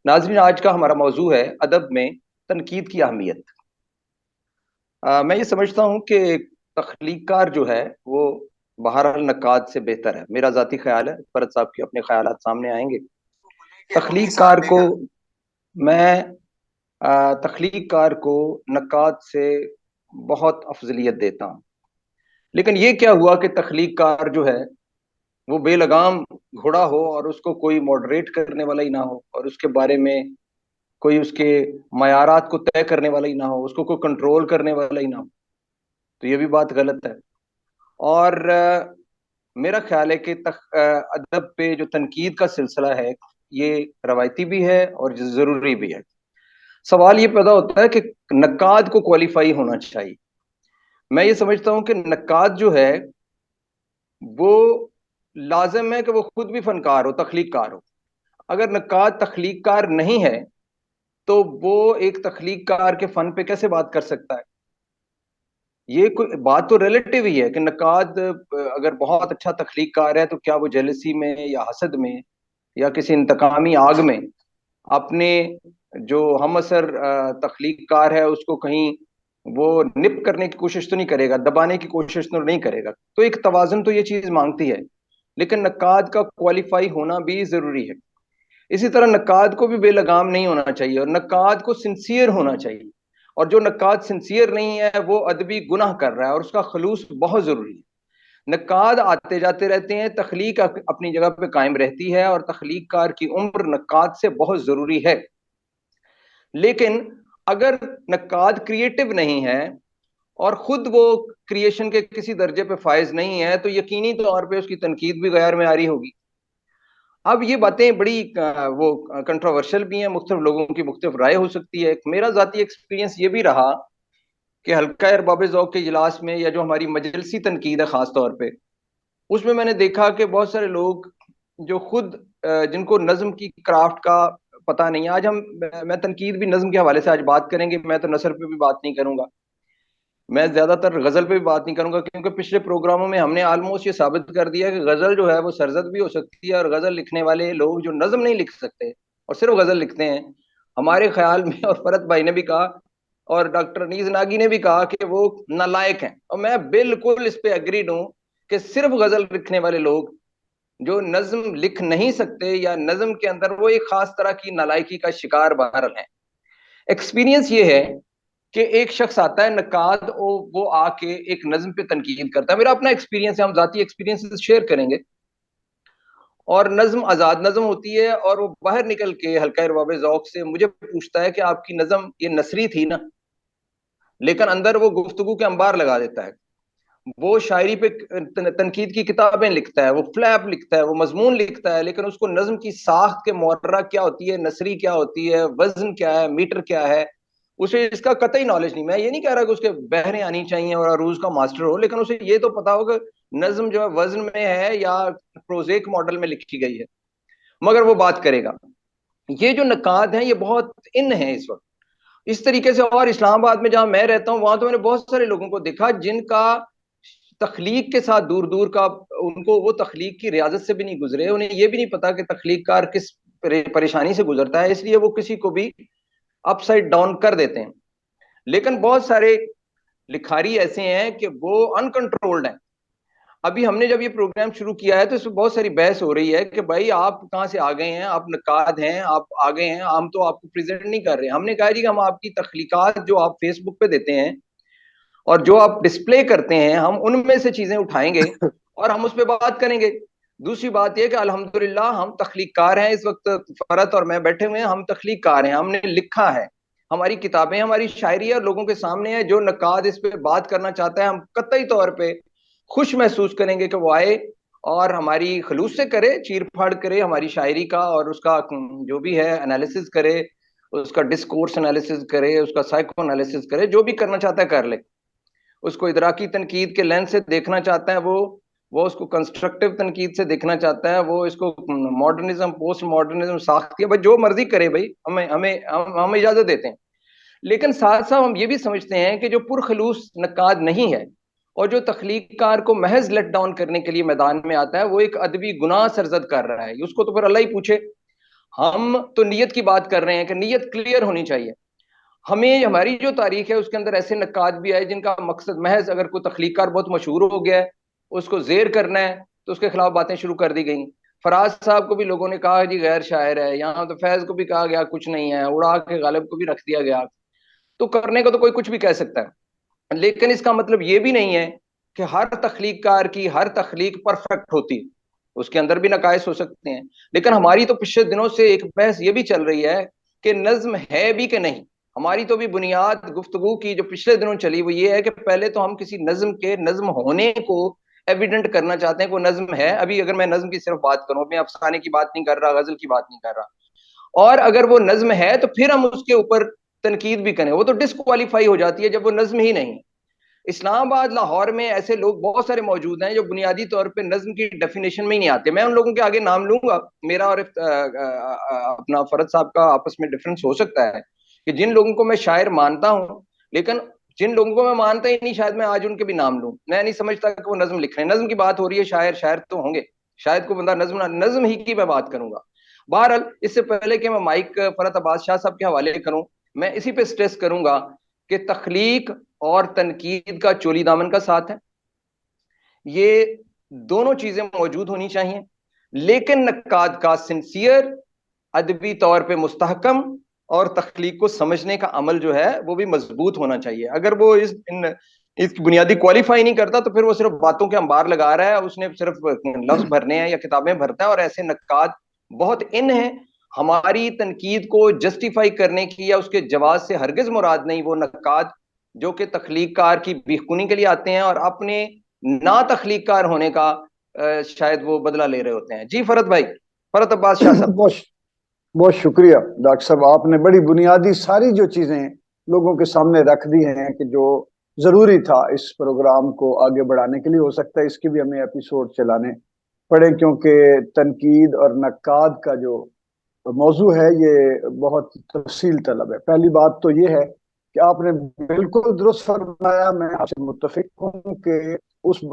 ناظرین، آج کا ہمارا موضوع ہے ادب میں تنقید کی اہمیت۔ میں یہ سمجھتا ہوں کہ تخلیق کار جو ہے وہ بہرحال نقاد سے بہتر ہے، میرا ذاتی خیال ہے۔ فرد صاحب کے اپنے خیالات سامنے آئیں گے۔ تخلیق کار کو میں تخلیق کار کو نقاد سے بہت افضلیت دیتا ہوں، لیکن یہ کیا ہوا کہ تخلیق کار جو ہے وہ بے لگام گھوڑا ہو اور اس کو کوئی ماڈریٹ کرنے والا ہی نہ ہو، اور اس کے بارے میں کوئی اس کے معیارات کو طے کرنے والا ہی نہ ہو، اس کو کوئی کنٹرول کرنے والا ہی نہ ہو، تو یہ بھی بات غلط ہے۔ اور میرا خیال ہے کہ ادب پہ جو تنقید کا سلسلہ ہے یہ روایتی بھی ہے اور ضروری بھی ہے۔ سوال یہ پیدا ہوتا ہے کہ نقاد کو کوالیفائی ہونا چاہیے۔ میں یہ سمجھتا ہوں کہ نقاد جو ہے وہ لازم ہے کہ وہ خود بھی فنکار ہو، تخلیق کار ہو۔ اگر نقاد تخلیق کار نہیں ہے تو وہ ایک تخلیق کار کے فن پہ کیسے بات کر سکتا ہے؟ یہ کوئی بات تو ریلیٹیو ہی ہے کہ نقاد اگر بہت اچھا تخلیق کار ہے تو کیا وہ جیلسی میں یا حسد میں یا کسی انتقامی آگ میں اپنے جو ہم اثر تخلیق کار ہے اس کو کہیں وہ نپ کرنے کی کوشش تو نہیں کرے گا، دبانے کی کوشش تو نہیں کرے گا؟ تو ایک توازن تو یہ چیز مانگتی ہے، لیکن نقاد کا کوالیفائی ہونا بھی ضروری ہے۔ اسی طرح نقاد کو بھی بے لگام نہیں ہونا چاہیے، اور نقاد کو سنسیئر ہونا چاہیے، اور جو نقاد سنسیئر نہیں ہے وہ ادبی گناہ کر رہا ہے، اور اس کا خلوص بہت ضروری ہے۔ نقاد آتے جاتے رہتے ہیں، تخلیق اپنی جگہ پہ قائم رہتی ہے، اور تخلیق کار کی عمر نقاد سے بہت ضروری ہے۔ لیکن اگر نقاد کریٹو نہیں ہے اور خود وہ کریشن کے کسی درجے پہ فائز نہیں ہے تو یقینی طور پہ اس کی تنقید بھی غیر معیاری ہوگی۔ اب یہ باتیں بڑی وہ کنٹروورشل بھی ہیں، مختلف لوگوں کی مختلف رائے ہو سکتی ہے۔ میرا ذاتی ایکسپیرینس یہ بھی رہا کہ حلقہ ارباب ذوق کے اجلاس میں یا جو ہماری مجلسی تنقید ہے خاص طور پہ، اس میں نے دیکھا کہ بہت سارے لوگ جو خود جن کو نظم کی کرافٹ کا پتہ نہیں ہے، آج میں تنقید بھی نظم کے حوالے سے آج بات کریں گے، میں تو نثر پہ بھی بات نہیں کروں گا، میں زیادہ تر غزل پہ بھی بات نہیں کروں گا، کیونکہ پچھلے پروگراموں میں ہم نے آلموسٹ یہ ثابت کر دیا کہ غزل جو ہے وہ سرزد بھی ہو سکتی ہے، اور غزل لکھنے والے لوگ جو نظم نہیں لکھ سکتے اور صرف غزل لکھتے ہیں، ہمارے خیال میں، اور فرد بھائی نے بھی کہا اور ڈاکٹر انیس ناگی نے بھی کہا کہ وہ نالائق ہیں، اور میں بالکل اس پہ اگریڈ ہوں کہ صرف غزل لکھنے والے لوگ جو نظم لکھ نہیں سکتے یا نظم کے اندر وہ ایک خاص طرح کی نالائکی کا شکار بہرحال ہیں۔ ایکسپیرینس یہ ہے کہ ایک شخص آتا ہے نقاد، وہ آ کے ایک نظم پہ تنقید کرتا ہے، میرا اپنا ایکسپیرینس ہے، ہم ذاتی ایکسپیرینس شیئر کریں گے، اور نظم آزاد نظم ہوتی ہے، اور وہ باہر نکل کے حلقہ ارباب ذوق سے مجھے پوچھتا ہے کہ آپ کی نظم یہ نثری تھی نا، لیکن اندر وہ گفتگو کے انبار لگا دیتا ہے، وہ شاعری پہ تنقید کی کتابیں لکھتا ہے، وہ فلیپ لکھتا ہے، وہ مضمون لکھتا ہے، لیکن اس کو نظم کی ساخت کے معرہ کیا ہوتی ہے، نثری کیا ہوتی ہے، وزن کیا ہے، میٹر کیا ہے، اسے اس کا قطعی نالج نہیں۔ میں یہ نہیں کہہ رہا کہ اس کے بحریں آنی چاہیے اور عروض کا ماسٹر ہو، لیکن اسے یہ تو پتا ہو کہ نظم جو ہے وزن میں ہے یا پروزیک ماڈل میں لکھی گئی ہے، مگر وہ بات کرے گا۔ یہ جو نقاد ہیں یہ بہت ان ہیں اس وقت اس طریقے سے، اور اسلام آباد میں جہاں میں رہتا ہوں وہاں تو میں نے بہت سارے لوگوں کو دیکھا جن کا تخلیق کے ساتھ دور دور کا، ان کو وہ تخلیق کی ریاضت سے بھی نہیں گزرے، انہیں یہ بھی نہیں پتا کہ تخلیق کار کس پریشانی سے گزرتا ہے، اس لیے وہ کسی کو بھی اپ سائڈ ڈاؤن کر دیتے ہیں۔ لیکن بہت سارے لکھاری ایسے ہیں کہ وہ انکنٹرولڈ ہیں۔ ابھی ہم نے جب یہ پروگرام شروع کیا ہے تو اس میں بہت ساری بحث ہو رہی ہے کہ بھائی آپ کہاں سے آ گئے ہیں، آپ نقاد ہیں، آپ آ گئے ہیں، ہم تو آپ کو پریزنٹ نہیں کر رہے ہیں۔ ہم نے کہا جی کہ ہم آپ کی تخلیقات جو آپ فیس بک پہ دیتے ہیں اور جو آپ ڈسپلے کرتے ہیں، ہم ان میں سے چیزیں اٹھائیں گے اور ہم اس پہ بات کریں گے۔ دوسری بات یہ کہ الحمدللہ ہم تخلیق کار ہیں، اس وقت فرت اور میں بیٹھے ہوئے ہیں، ہم تخلیق کار ہیں، ہم نے لکھا ہے، ہماری کتابیں، ہماری شاعری اور لوگوں کے سامنے ہے۔ جو نقاد اس پہ بات کرنا چاہتا ہے، ہم قطعی طور پہ خوش محسوس کریں گے کہ وہ آئے اور ہماری خلوص سے کرے، چیر پھاڑ کرے ہماری شاعری کا، اور اس کا جو بھی ہے انالیسز کرے، اس کا ڈسکورس انالیسز کرے، اس کا سائیکو انالیسز کرے، جو بھی کرنا چاہتا ہے کر لے۔ اس کو ادراکی تنقید کے لینس سے دیکھنا چاہتا ہے، وہ اس کو کنسٹرکٹیو تنقید سے دیکھنا چاہتا ہے، وہ اس کو ماڈرنزم، پوسٹ ماڈرنزم ساخت ہے، بھائی جو مرضی کرے، بھائی ہم اجازت دیتے ہیں۔ لیکن ساتھ ساتھ ہم یہ بھی سمجھتے ہیں کہ جو پرخلوص نقاد نہیں ہے اور جو تخلیق کار کو محض لیٹ ڈاؤن کرنے کے لیے میدان میں آتا ہے، وہ ایک ادبی گناہ سرزد کر رہا ہے، اس کو تو پھر اللہ ہی پوچھے۔ ہم تو نیت کی بات کر رہے ہیں کہ نیت کلیئر ہونی چاہیے. ہمیں ہماری جو تاریخ ہے اس کے اندر ایسے نقاد بھی آئے جن کا مقصد محض اگر کوئی تخلیق کار بہت مشہور ہو گیا ہے اس کو زیر کرنا ہے تو اس کے خلاف باتیں شروع کر دی گئیں. فراز صاحب کو بھی لوگوں نے کہا جی غیر شاعر ہے, یہاں تو فیض کو بھی کہا گیا کچھ نہیں ہے, اڑا کے غالب کو بھی رکھ دیا گیا. تو کرنے کو تو کوئی کچھ بھی کہہ سکتا ہے, لیکن اس کا مطلب یہ بھی نہیں ہے کہ ہر تخلیق کار کی ہر تخلیق پرفیکٹ ہوتی, اس کے اندر بھی نقائص ہو سکتے ہیں. لیکن ہماری تو پچھلے دنوں سے ایک بحث یہ بھی چل رہی ہے کہ نظم ہے بھی کہ نہیں. ہماری تو بھی بنیاد گفتگو کی جو پچھلے دنوں چلی وہ یہ ہے کہ پہلے تو ہم کسی نظم کے نظم ہونے کو ایویڈنٹ کرنا چاہتے ہیں کہ وہ نظم ہے. ابھی اگر میں نظم کی صرف بات کروں, میں افسانے کی بات نہیں کر رہا, غزل کی بات نہیں کر رہا, اور اگر وہ نظم ہے تو پھر ہم اس کے اوپر تنقید بھی کریں, وہ تو ڈسکوالیفائی ہو جاتی ہے جب وہ نظم ہی نہیں. اسلام آباد لاہور میں ایسے لوگ بہت سارے موجود ہیں جو بنیادی طور پہ نظم کی ڈیفینیشن میں ہی نہیں آتے. میں ان لوگوں کے آگے نام لوں گا, میرا اور اپنا فرد صاحب کا آپس میں ڈفرنس ہو سکتا ہے کہ جن لوگوں کو میں شاعر مانتا ہوں, لیکن جن لوگوں کو میں مانتا ہی نہیں شاید میں آج ان کے بھی نام لوں. میں نہیں سمجھتا کہ وہ نظم لکھ رہے ہیں. نظم کی بات ہو رہی ہے, شاعر تو ہوں گے, شاید کو بندہ نظم ہی کی میں بات کروں گا. بہرحال اس سے پہلے کہ میں مائک فرحت عباس شاہ صاحب کے حوالے کروں, میں اسی پہ سٹریس کروں گا کہ تخلیق اور تنقید کا چولی دامن کا ساتھ ہے. یہ دونوں چیزیں موجود ہونی چاہیے, لیکن نقاد کا سنسیئر, ادبی طور پہ مستحکم اور تخلیق کو سمجھنے کا عمل جو ہے وہ بھی مضبوط ہونا چاہیے. اگر وہ اس کی بنیادی کوالیفائی نہیں کرتا تو پھر وہ صرف باتوں کے انبار لگا رہا ہے, اس نے صرف لفظ بھرنے ہیں یا کتابیں بھرتا ہے. اور ایسے نقاد بہت ان ہیں. ہماری تنقید کو جسٹیفائی کرنے کی یا اس کے جواز سے ہرگز مراد نہیں وہ نقاد جو کہ تخلیق کار کی بیخونی کے لیے آتے ہیں اور اپنے نا تخلیق کار ہونے کا شاید وہ بدلہ لے رہے ہوتے ہیں. جی فرحت بھائی, فرحت عباس شاہ صاحب. بہت بہت شکریہ ڈاکٹر صاحب, آپ نے بڑی بنیادی ساری جو چیزیں لوگوں کے سامنے رکھ دی ہیں کہ جو ضروری تھا اس پروگرام کو آگے بڑھانے کے لیے. ہو سکتا ہے اس کے بھی ہمیں ایپیسوڈ چلانے پڑے, کیونکہ تنقید اور نقاد کا جو موضوع ہے یہ بہت تفصیل طلب ہے. پہلی بات تو یہ ہے کہ آپ نے بالکل درست فرمایا, میں آپ سے متفق ہوں کہ اس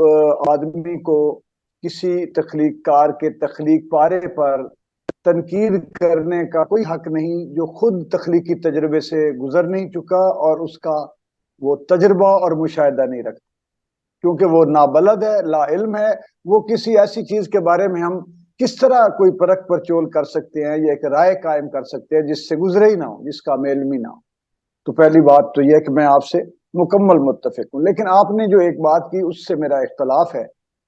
آدمی کو کسی تخلیق کار کے تخلیق پارے پر تنقید کرنے کا کوئی حق نہیں جو خود تخلیقی تجربے سے گزر نہیں چکا اور اس کا وہ تجربہ اور مشاہدہ نہیں رکھتا, کیونکہ وہ نابلد ہے, لا علم ہے. وہ کسی ایسی چیز کے بارے میں ہم کس طرح کوئی پرکھ پرچول کر سکتے ہیں یا ایک رائے قائم کر سکتے ہیں جس سے گزرے ہی نہ ہو, جس کا علم ہی نہ ہو. تو پہلی بات تو یہ ہے کہ میں آپ سے مکمل متفق ہوں. لیکن آپ نے جو ایک بات کی اس سے میرا اختلاف ہے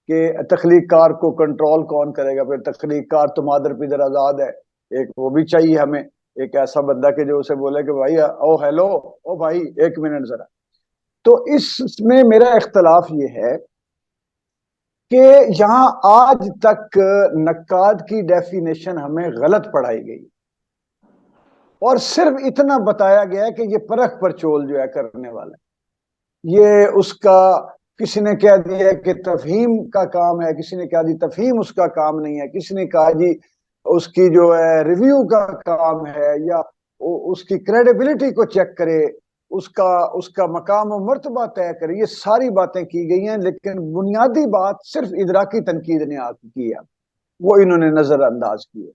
کہ تخلیق کار کو کنٹرول کون کرے گا. پھر تخلیق کار تو مادر پیدر آزاد ہے, ایک وہ بھی چاہیے ہمیں, ایک ایسا بندہ کہ جو اسے بولے کہ بھائی او ہیلو او بھائی ایک منٹ ذرا. تو اس میں میرا اختلاف یہ ہے کہ یہاں آج تک نقاد کی ڈیفینیشن ہمیں غلط پڑھائی گئی اور صرف اتنا بتایا گیا کہ یہ پرکھ پرچول جو ہے کرنے والا ہے, یہ اس کا کسی نے کہہ دیا کہ تفہیم کا کام ہے, کسی نے کہا جی تفہیم اس کا کام نہیں ہے, کسی نے کہا جی اس کی جو ہے ریویو کا کام ہے یا اس کی کریڈیبلٹی کو چیک کرے, اس کا مقام و مرتبہ طے کرے. یہ ساری باتیں کی گئی ہیں, لیکن بنیادی بات صرف ادراکی تنقید نے کی ہے, وہ انہوں نے نظر انداز کی ہے.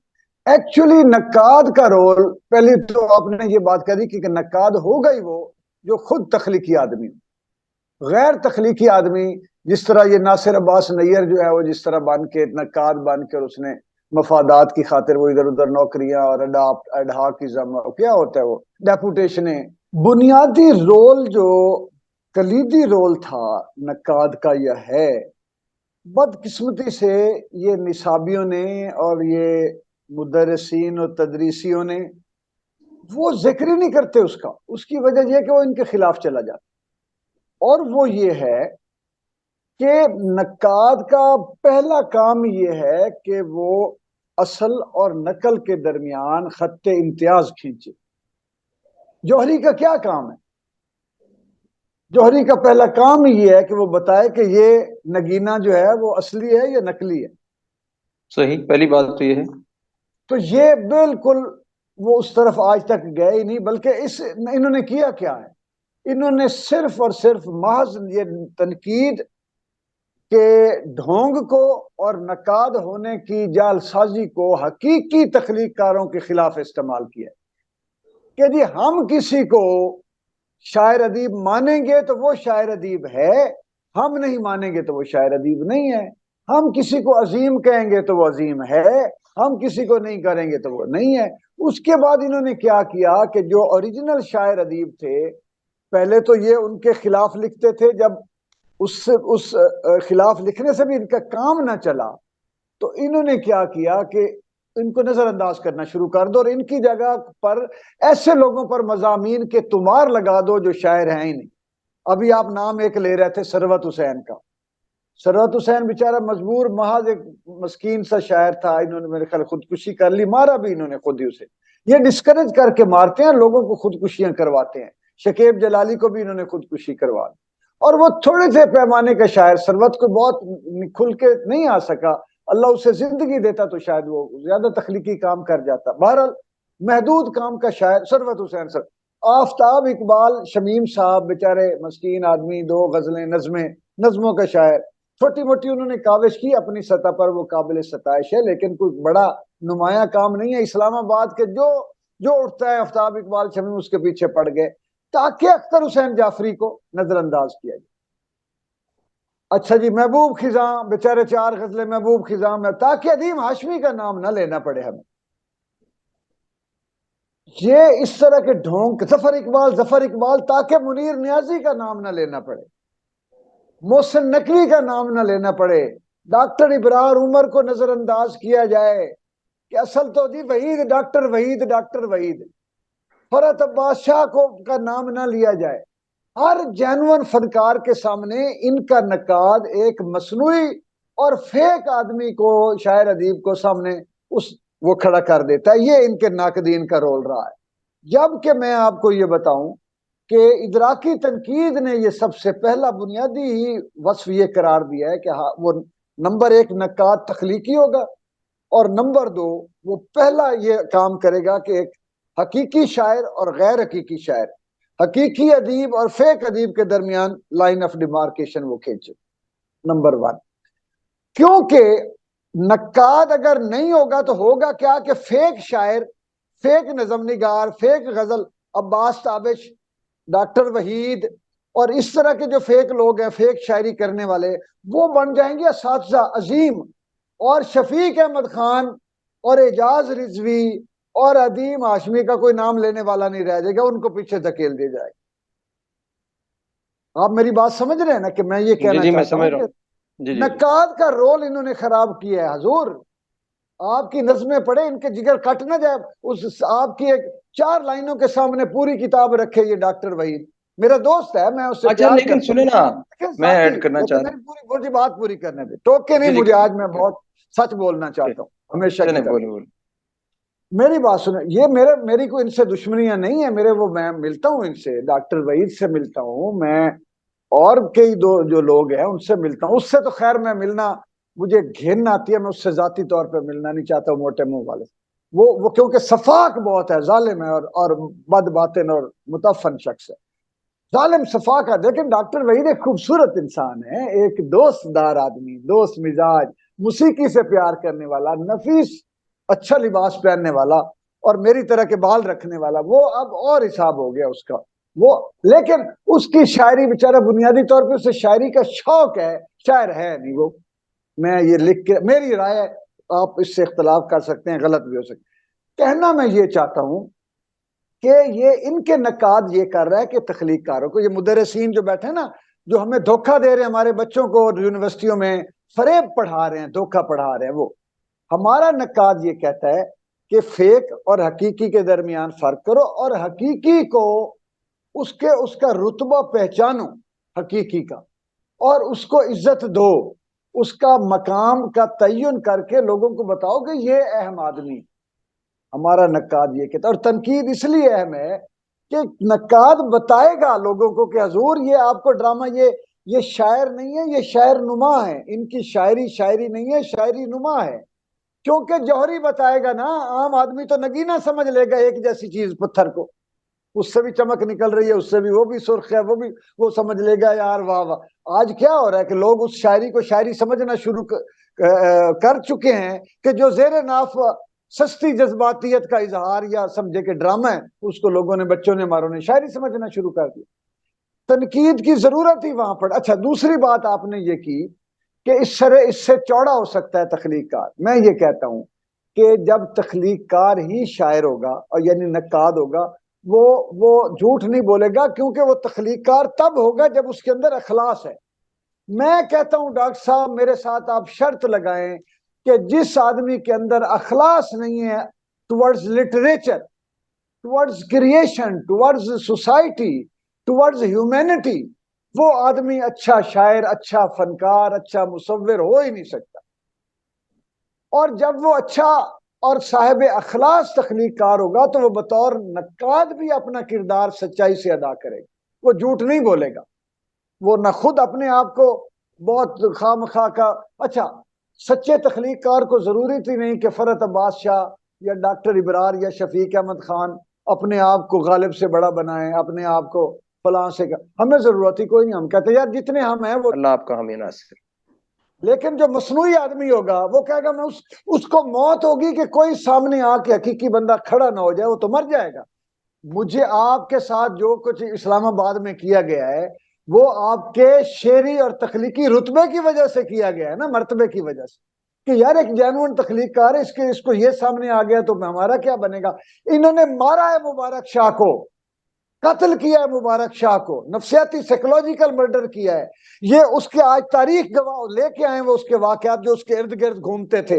ایکچولی نقاد کا رول, پہلے تو آپ نے یہ بات کہی کہ نقاد ہوگا ہی وہ جو خود تخلیقی آدمی. غیر تخلیقی آدمی جس طرح یہ ناصر عباس نیر جو ہے وہ جس طرح بن کے نقاد بن کر اس نے مفادات کی خاطر وہ ادھر ادھر نوکریاں اور ایڈہاکزم کیا ہوتا ہے وہ ڈیپوٹیشنیں. بنیادی رول جو کلیدی رول تھا نقاد کا یہ ہے, بدقسمتی سے یہ نصابیوں نے اور یہ مدرسین اور تدریسیوں نے وہ ذکر ہی نہیں کرتے اس کا. اس کی وجہ یہ کہ وہ ان کے خلاف چلا جاتا, اور وہ یہ ہے کہ نقاد کا پہلا کام یہ ہے کہ وہ اصل اور نقل کے درمیان خط امتیاز کھینچے. جوہری کا کیا کام ہے؟ جوہری کا پہلا کام یہ ہے کہ وہ بتائے کہ یہ نگینہ جو ہے وہ اصلی ہے یا نقلی ہے. صحیح, پہلی بات تو یہ ہے. تو یہ بالکل وہ اس طرف آج تک گئے ہی نہیں, بلکہ انہوں نے کیا کیا ہے, انہوں نے صرف اور صرف محض یہ تنقید کہ ڈھونگ کو اور نقاد ہونے کی جعل سازی کو حقیقی تخلیق کاروں کے خلاف استعمال کیا کہ جی ہم کسی کو شاعر ادیب مانیں گے تو وہ شاعر ادیب ہے، ہم نہیں مانیں گے تو وہ شاعر ادیب نہیں ہے، ہم کسی کو عظیم کہیں گے تو وہ عظیم ہے، ہم کسی کو نہیں کریں گے تو وہ نہیں ہے۔ اس کے بعد انہوں نے کیا کیا کہ جو اوریجنل شاعر ادیب تھے، پہلے تو یہ ان کے خلاف لکھتے تھے، جب اس خلاف لکھنے سے بھی ان کا کام نہ چلا تو انہوں نے کیا کیا کہ ان کو نظر انداز کرنا شروع کر دو، اور ان کی جگہ پر ایسے لوگوں پر مضامین کے تمار لگا دو جو شاعر ہیں ہی نہیں۔ ابھی آپ نام ایک لے رہے تھے ثروت حسین کا، ثروت حسین بیچارہ مجبور، محض ایک مسکین سا شاعر تھا، انہوں نے میرے خیال خودکشی کر لی، مارا بھی انہوں نے خود ہی اسے۔ یہ ڈسکریج کر کے مارتے ہیں لوگوں کو، خودکشیاں کرواتے ہیں۔ شکیب جلالی کو بھی انہوں نے خودکشی کروا دی، اور وہ تھوڑے سے پیمانے کا شاعر، ثروت کو بہت کھل کے نہیں آ سکا، اللہ اسے زندگی دیتا تو شاید وہ زیادہ تخلیقی کام کر جاتا۔ بہرحال محدود کام کا شاعر ثروت حسین سر۔ آفتاب اقبال شمیم صاحب بیچارے مسکین آدمی، 2 غزلیں، نظموں کا شاعر، چھوٹی موٹی انہوں نے کاوش کی اپنی سطح پر، وہ قابل ستائش ہے، لیکن کوئی بڑا نمایاں کام نہیں ہے۔ اسلام آباد کے جو اٹھتا ہے آفتاب اقبال شمیم اس کے پیچھے پڑ گئے، تاکہ اختر حسین جعفری کو نظر انداز کیا جائے۔ اچھا جی، محبوب خزاں بیچارے 4 غزلیں محبوب خزاں میں، تاکہ ادیم ہاشمی کا نام نہ لینا پڑے ہمیں۔ یہ اس طرح کے ڈھونگ، ظفر اقبال تاکہ منیر نیازی کا نام نہ لینا پڑے، محسن نقوی کا نام نہ لینا پڑے، ڈاکٹر ابرار عمر کو نظر انداز کیا جائے کہ اصل تو جی وحید، ڈاکٹر وحید، فرحت عباس شاہ کا نام نہ لیا جائے۔ ہر جینون فنکار کے سامنے ان کا نقاد ایک مصنوعی اور فیک آدمی کو، شاعر ادیب کو سامنے وہ کھڑا کر دیتا ہے۔ یہ ان کے ناقدین کا رول رہا ہے۔ جبکہ میں آپ کو یہ بتاؤں کہ ادراکی تنقید نے یہ سب سے پہلا بنیادی وصف یہ قرار دیا ہے کہ وہ نمبر 1 نقاد تخلیقی ہوگا، اور نمبر 2 وہ پہلا یہ کام کرے گا کہ ایک حقیقی شاعر اور غیر حقیقی شاعر، حقیقی ادیب اور فیک ادیب کے درمیان لائن آف ڈیمارکیشن وہ کھینچے، نمبر 1۔ کیونکہ نقاد اگر نہیں ہوگا تو ہوگا کیا کہ فیک شاعر، فیک نظم نگار، فیک غزل، عباس تابش، ڈاکٹر وحید اور اس طرح کے جو فیک لوگ ہیں، فیک شاعری کرنے والے، وہ بن جائیں گے اساتذہ عظیم، اور شفیق احمد خان اور اعجاز رضوی اور ادیم ہاشمی کا کوئی نام لینے والا نہیں رہ جائے گا، ان کو پیچھے دھکیل دیا جائے گا۔ آپ میری بات سمجھ رہے ہیں نا کہ میں یہ کہنا چاہتا ہوں کہ نقاد کا رول انہوں نے خراب کیا ہے۔ حضور آپ کی نظمیں پڑھے، ان کے جگر کٹ نہ جائے، آپ کی ایک 4 لائنوں کے سامنے پوری کتاب رکھے یہ ڈاکٹر وحید، میرا دوست ہے، میں اس سے اچھا پیار لیکن سنیں نا، میں ایڈ کرنا چاہ رہا میری پوری بات پوری کرنے دے، ٹوک کے نہیں مجھے، آج میں بہت سچ بولنا چاہتا ہوں ہمیشہ کی طرح۔ میری بات سنیں، یہ میری کوئی ان سے دشمنیاں نہیں ہے، میں ملتا ہوں ان سے، ڈاکٹر وحید سے ملتا ہوں میں، اور کئی جو لوگ ہیں ان سے ملتا ہوں، اس سے تو خیر میں ملنا، مجھے گھن آتی ہے، میں اس سے ذاتی طور پہ ملنا نہیں چاہتا ہوں، موٹے منہ والے، وہ کیونکہ صفاق بہت ہے، ظالم ہے اور بد باطن اور متفن شخص ہے، ظالم صفاق ہے۔ لیکن ڈاکٹر وحید ایک خوبصورت انسان ہے، ایک دوست دار آدمی، دوست مزاج، موسیقی سے پیار کرنے والا، نفیس اچھا لباس پہننے والا، اور میری طرح کے بال رکھنے والا، وہ اب اور حساب ہو گیا اس کا، لیکن اس کی شاعری بیچارہ بنیادی طور پہ اسے شاعری کا شوق ہے، شاعر ہے نہیں وہ۔ میں یہ لکھ کے، میری رائے، آپ اس سے اختلاف کر سکتے ہیں، غلط بھی ہو سکتے، کہنا میں یہ چاہتا ہوں کہ یہ ان کے نقاد یہ کر رہا ہے کہ تخلیق کاروں کو، یہ مدرسین جو بیٹھے نا، جو ہمیں دھوکہ دے رہے ہیں، ہمارے بچوں کو یونیورسٹیوں میں فریب پڑھا رہے ہیں، دھوکہ پڑھا رہے ہیں، وہ ہمارا نقاد یہ کہتا ہے کہ فیک اور حقیقی کے درمیان فرق کرو، اور حقیقی کو اس کا رتبہ پہچانو حقیقی کا، اور اس کو عزت دو، اس کا مقام کا تعین کر کے لوگوں کو بتاؤ کہ یہ اہم آدمی۔ ہمارا نقاد یہ کہتا ہے، اور تنقید اس لیے اہم ہے کہ نقاد بتائے گا لوگوں کو کہ حضور یہ آپ کو ڈرامہ، یہ شاعر نہیں ہے، یہ شاعر نما ہے، ان کی شاعری نہیں ہے، شاعری نما ہے، کیونکہ جوہری بتائے گا نا، عام آدمی تو نگینہ سمجھ لے گا ایک جیسی چیز پتھر کو، اس سے بھی چمک نکل رہی ہے، اس سے بھی وہ بھی سرخ ہے، وہ سمجھ لے گا یار واہ واہ۔ آج کیا ہو رہا ہے کہ لوگ اس شاعری کو شاعری سمجھنا شروع کر چکے ہیں کہ جو زیر ناف سستی جذباتیت کا اظہار یا سمجھے کہ ڈرامہ ہے، اس کو لوگوں نے، بچوں نے، ہماروں نے شاعری سمجھنا شروع کر دیا۔ تنقید کی ضرورت ہی وہاں پر۔ اچھا، دوسری بات آپ نے یہ کی کہ اس سے چوڑا ہو سکتا ہے تخلیق کار۔ میں یہ کہتا ہوں کہ جب تخلیق کار ہی شاعر ہوگا، اور یعنی نقاد ہوگا، وہ جھوٹ نہیں بولے گا، کیونکہ وہ تخلیق کار تب ہوگا جب اس کے اندر اخلاص ہے۔ میں کہتا ہوں ڈاکٹر صاحب، میرے ساتھ آپ شرط لگائیں کہ جس آدمی کے اندر اخلاص نہیں ہے towards literature, towards creation, towards society, towards humanity, وہ آدمی اچھا شاعر، اچھا فنکار، اچھا مصور ہو ہی نہیں سکتا۔ اور جب وہ اچھا اور صاحب اخلاص تخلیق کار ہوگا تو وہ بطور نقاد بھی اپنا کردار سچائی سے ادا کرے گا، وہ جھوٹ نہیں بولے گا، وہ نہ خود اپنے آپ کو بہت خواہ مخواہ کا۔ اچھا، سچے تخلیق کار کو ضروری تھی نہیں کہ فرحت عباس شاہ یا ڈاکٹر ابرار یا شفیق احمد خان اپنے آپ کو غالب سے بڑا بنائیں، اپنے آپ کو فلاں سے ہمیں ضرورت ہی کوئی نہیں۔ ہم کہتے ہیں یار جتنے ہم ہیں وہ، اللہ آپ کا حامی ناصر۔ لیکن جو مصنوعی آدمی ہوگا وہ کہے گا میں اس کو موت ہوگی کہ کوئی سامنے آ کے حقیقی بندہ کھڑا نہ ہو جائے، وہ تو مر جائے گا۔ مجھے آپ کے ساتھ جو کچھ اسلام آباد میں کیا گیا ہے وہ آپ کے شعری اور تخلیقی رتبے کی وجہ سے کیا گیا ہے نا، مرتبے کی وجہ سے، کہ یار ایک جینوئن تخلیق کار ہے، اس کو یہ سامنے آ گیا تو ہمارا کیا بنے گا۔ انہوں نے مارا ہے مبارک شاہ کو، قتل کیا ہے مبارک شاہ کو، نفسیاتی سائیکولوجیکل مرڈر کیا ہے۔ یہ اس کے آج تاریخ گواہ لے کے آئے وہ اس کے واقعات جو اس کے ارد گرد گھومتے تھے،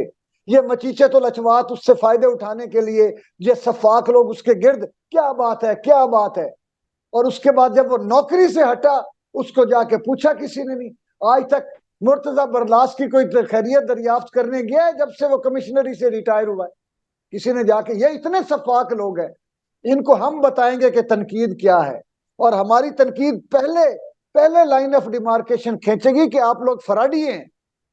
یہ مچیچے تو لچوات اس سے فائدے اٹھانے کے لیے، یہ سفاک لوگ اس کے گرد، کیا بات ہے، کیا بات ہے۔ اور اس کے بعد جب وہ نوکری سے ہٹا، اس کو جا کے پوچھا کسی نے نہیں۔ آج تک مرتضی برلاس کی کوئی خیریت دریافت کرنے گیا ہے جب سے وہ کمشنری سے ریٹائر ہوا ہے؟ کسی نے جا کے، یہ اتنے سفاک لوگ ہیں، ان کو ہم بتائیں گے کہ تنقید کیا ہے، اور ہماری تنقید پہلے لائن آف ڈیمارکیشن کھینچے گی کہ آپ لوگ فراڈی ہیں،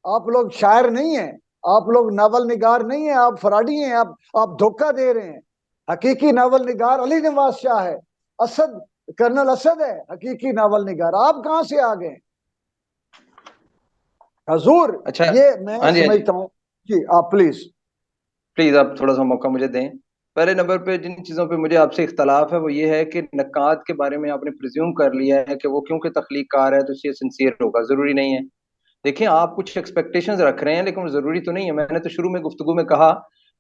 آپ لوگ شاعر نہیں ہیں، آپ لوگ ناول نگار نہیں ہیں، آپ فراڈی ہیں، آپ دھوکہ دے رہے ہیں۔ حقیقی ناول نگار علی نواز شاہ ہے، اسد، کرنل اسد ہے حقیقی ناول نگار، آپ کہاں سے آ گئے حضور؟ اچھا، یہ میں ہاں جی ہاں جی، سمجھتا ہوں۔ جی آپ پلیز۔ پلیز آپ تھوڑا سا موقع مجھے دیں۔ پہلے نمبر پہ جن چیزوں پہ مجھے آپ سے اختلاف ہے وہ یہ ہے کہ نقاد کے بارے میں آپ نے پریزیوم کر لیا ہے کہ وہ کیونکہ تخلیق کار ہے تو اس سے سنسیئر ہوگا، ضروری نہیں ہے۔ دیکھیں، آپ کچھ ایکسپیکٹیشنز رکھ رہے ہیں لیکن وہ ضروری تو نہیں ہے۔ میں نے تو شروع میں گفتگو میں کہا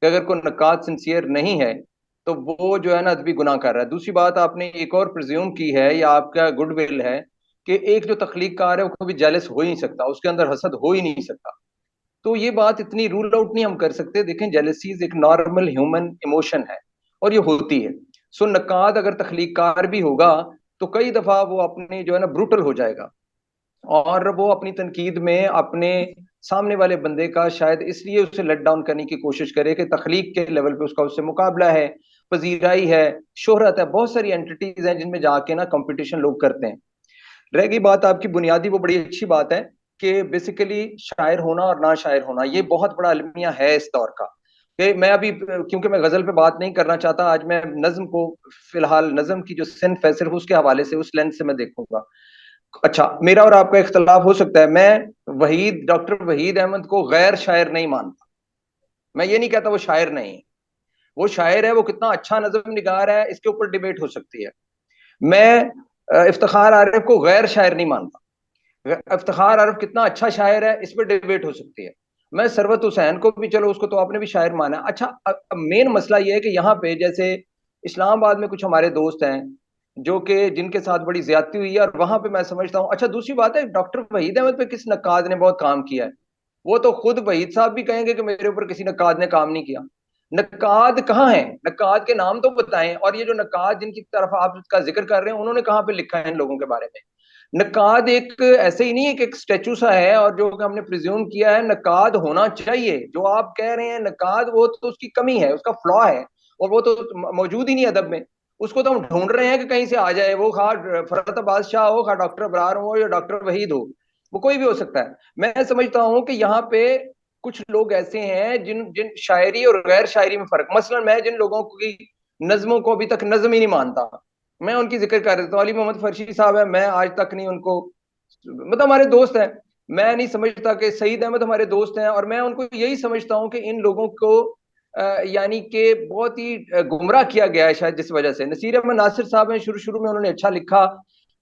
کہ اگر کوئی نقاد سنسیئر نہیں ہے تو وہ جو ہے نا ادبی گناہ کر رہا ہے۔ دوسری بات آپ نے ایک اور پریزیوم کی ہے یا آپ کا گڈ ول ہے کہ ایک جو تخلیق کار ہے وہ کبھی جیلس ہو ہی نہیں سکتا، اس کے اندر حسد ہو ہی نہیں سکتا۔ تو یہ بات اتنی رول آؤٹ نہیں ہم کر سکتے۔ دیکھیں، جیلسیز ایک نارمل ہیومن ایموشن ہے اور یہ ہوتی ہے۔ سو نقاد اگر تخلیق کار بھی ہوگا تو کئی دفعہ وہ اپنے جو ہے نا بروٹل ہو جائے گا، اور وہ اپنی تنقید میں اپنے سامنے والے بندے کا شاید اس لیے اسے لیٹ ڈاؤن کرنے کی کوشش کرے کہ تخلیق کے لیول پہ اس کا اس سے مقابلہ ہے، پذیرائی ہے، شہرت ہے، بہت ساری اینٹیز ہیں جن میں جا کے نا کمپٹیشن لوگ کرتے ہیں۔ رہ گئی بات آپ کی بنیادی، وہ بڑی اچھی بات ہے کہ بیسیکلی شاعر ہونا اور نہ شاعر ہونا یہ بہت بڑا المیہ ہے اس دور کا۔ کہ میں ابھی کیونکہ میں غزل پہ بات نہیں کرنا چاہتا، آج میں نظم کو فی الحال نظم کی جو صنف ہے صرف اس کے حوالے سے، اس لینس سے میں دیکھوں گا۔ اچھا، میرا اور آپ کا اختلاف ہو سکتا ہے، میں ڈاکٹر وحید احمد کو غیر شاعر نہیں مانتا۔ میں یہ نہیں کہتا وہ شاعر نہیں ہے، وہ شاعر ہے، وہ کتنا اچھا نظم نگار ہے اس کے اوپر ڈیبیٹ ہو سکتی ہے۔ میں افتخار عارف کو غیر شاعر نہیں مانتا، افتخار عارف کتنا اچھا شاعر ہے اس پہ ڈیبیٹ ہو سکتی ہے۔ میں ثروت حسین کو بھی، چلو اس کو تو آپ نے بھی شاعر مانا۔ اچھا، مین مسئلہ یہ ہے کہ یہاں پہ جیسے اسلام آباد میں کچھ ہمارے دوست ہیں جو کہ جن کے ساتھ بڑی زیادتی ہوئی ہے، اور وہاں پہ میں سمجھتا ہوں۔ اچھا، دوسری بات ہے، ڈاکٹر وحید احمد پہ کس نقاد نے بہت کام کیا ہے؟ وہ تو خود وحید صاحب بھی کہیں گے کہ میرے اوپر کسی نقاد نے کام نہیں کیا۔ نقاد کہاں ہیں؟ نقاد کے نام تو بتائیں، اور یہ جو نقاد جن کی طرف آپ کا ذکر کر رہے ہیں انہوں نے کہاں پہ لکھا ہے ان لوگوں کے بارے میں؟ نقاد ایک ایسے ہی نہیں ہے کہ ایک اسٹیچو سا ہے اور جو ہم نے پریزیوم کیا ہے نقاد ہونا چاہیے۔ جو آپ کہہ رہے ہیں نقاد، وہ تو اس کی کمی ہے، اس کا فلا ہے، اور وہ تو موجود ہی نہیں ادب میں۔ اس کو تو ہم ڈھونڈ رہے ہیں کہ کہیں سے آ جائے، وہ خواہ فرحت عباس شاہ ہو، خواہ ڈاکٹر ابرار ہو یا ڈاکٹر وحید ہو، وہ کوئی بھی ہو سکتا ہے۔ میں سمجھتا ہوں کہ یہاں پہ کچھ لوگ ایسے ہیں جن شاعری اور غیر شاعری میں فرق، مثلا میں جن لوگوں کی نظموں کو ابھی تک نظم ہی نہیں مانتا، میں ان کی ذکر کر دیتا ہوں. علی محمد فرشی صاحب ہے, میں آج تک نہیں ان کو, مطلب ہمارے دوست ہیں, میں نہیں سمجھتا کہ سعید احمد ہمارے دوست ہیں, اور میں ان کو یہی سمجھتا ہوں کہ ان لوگوں کو یعنی کہ بہت ہی گمراہ کیا گیا ہے شاید جس وجہ سے. نصیر احمد ناصر صاحب ہیں, شروع میں انہوں نے اچھا لکھا,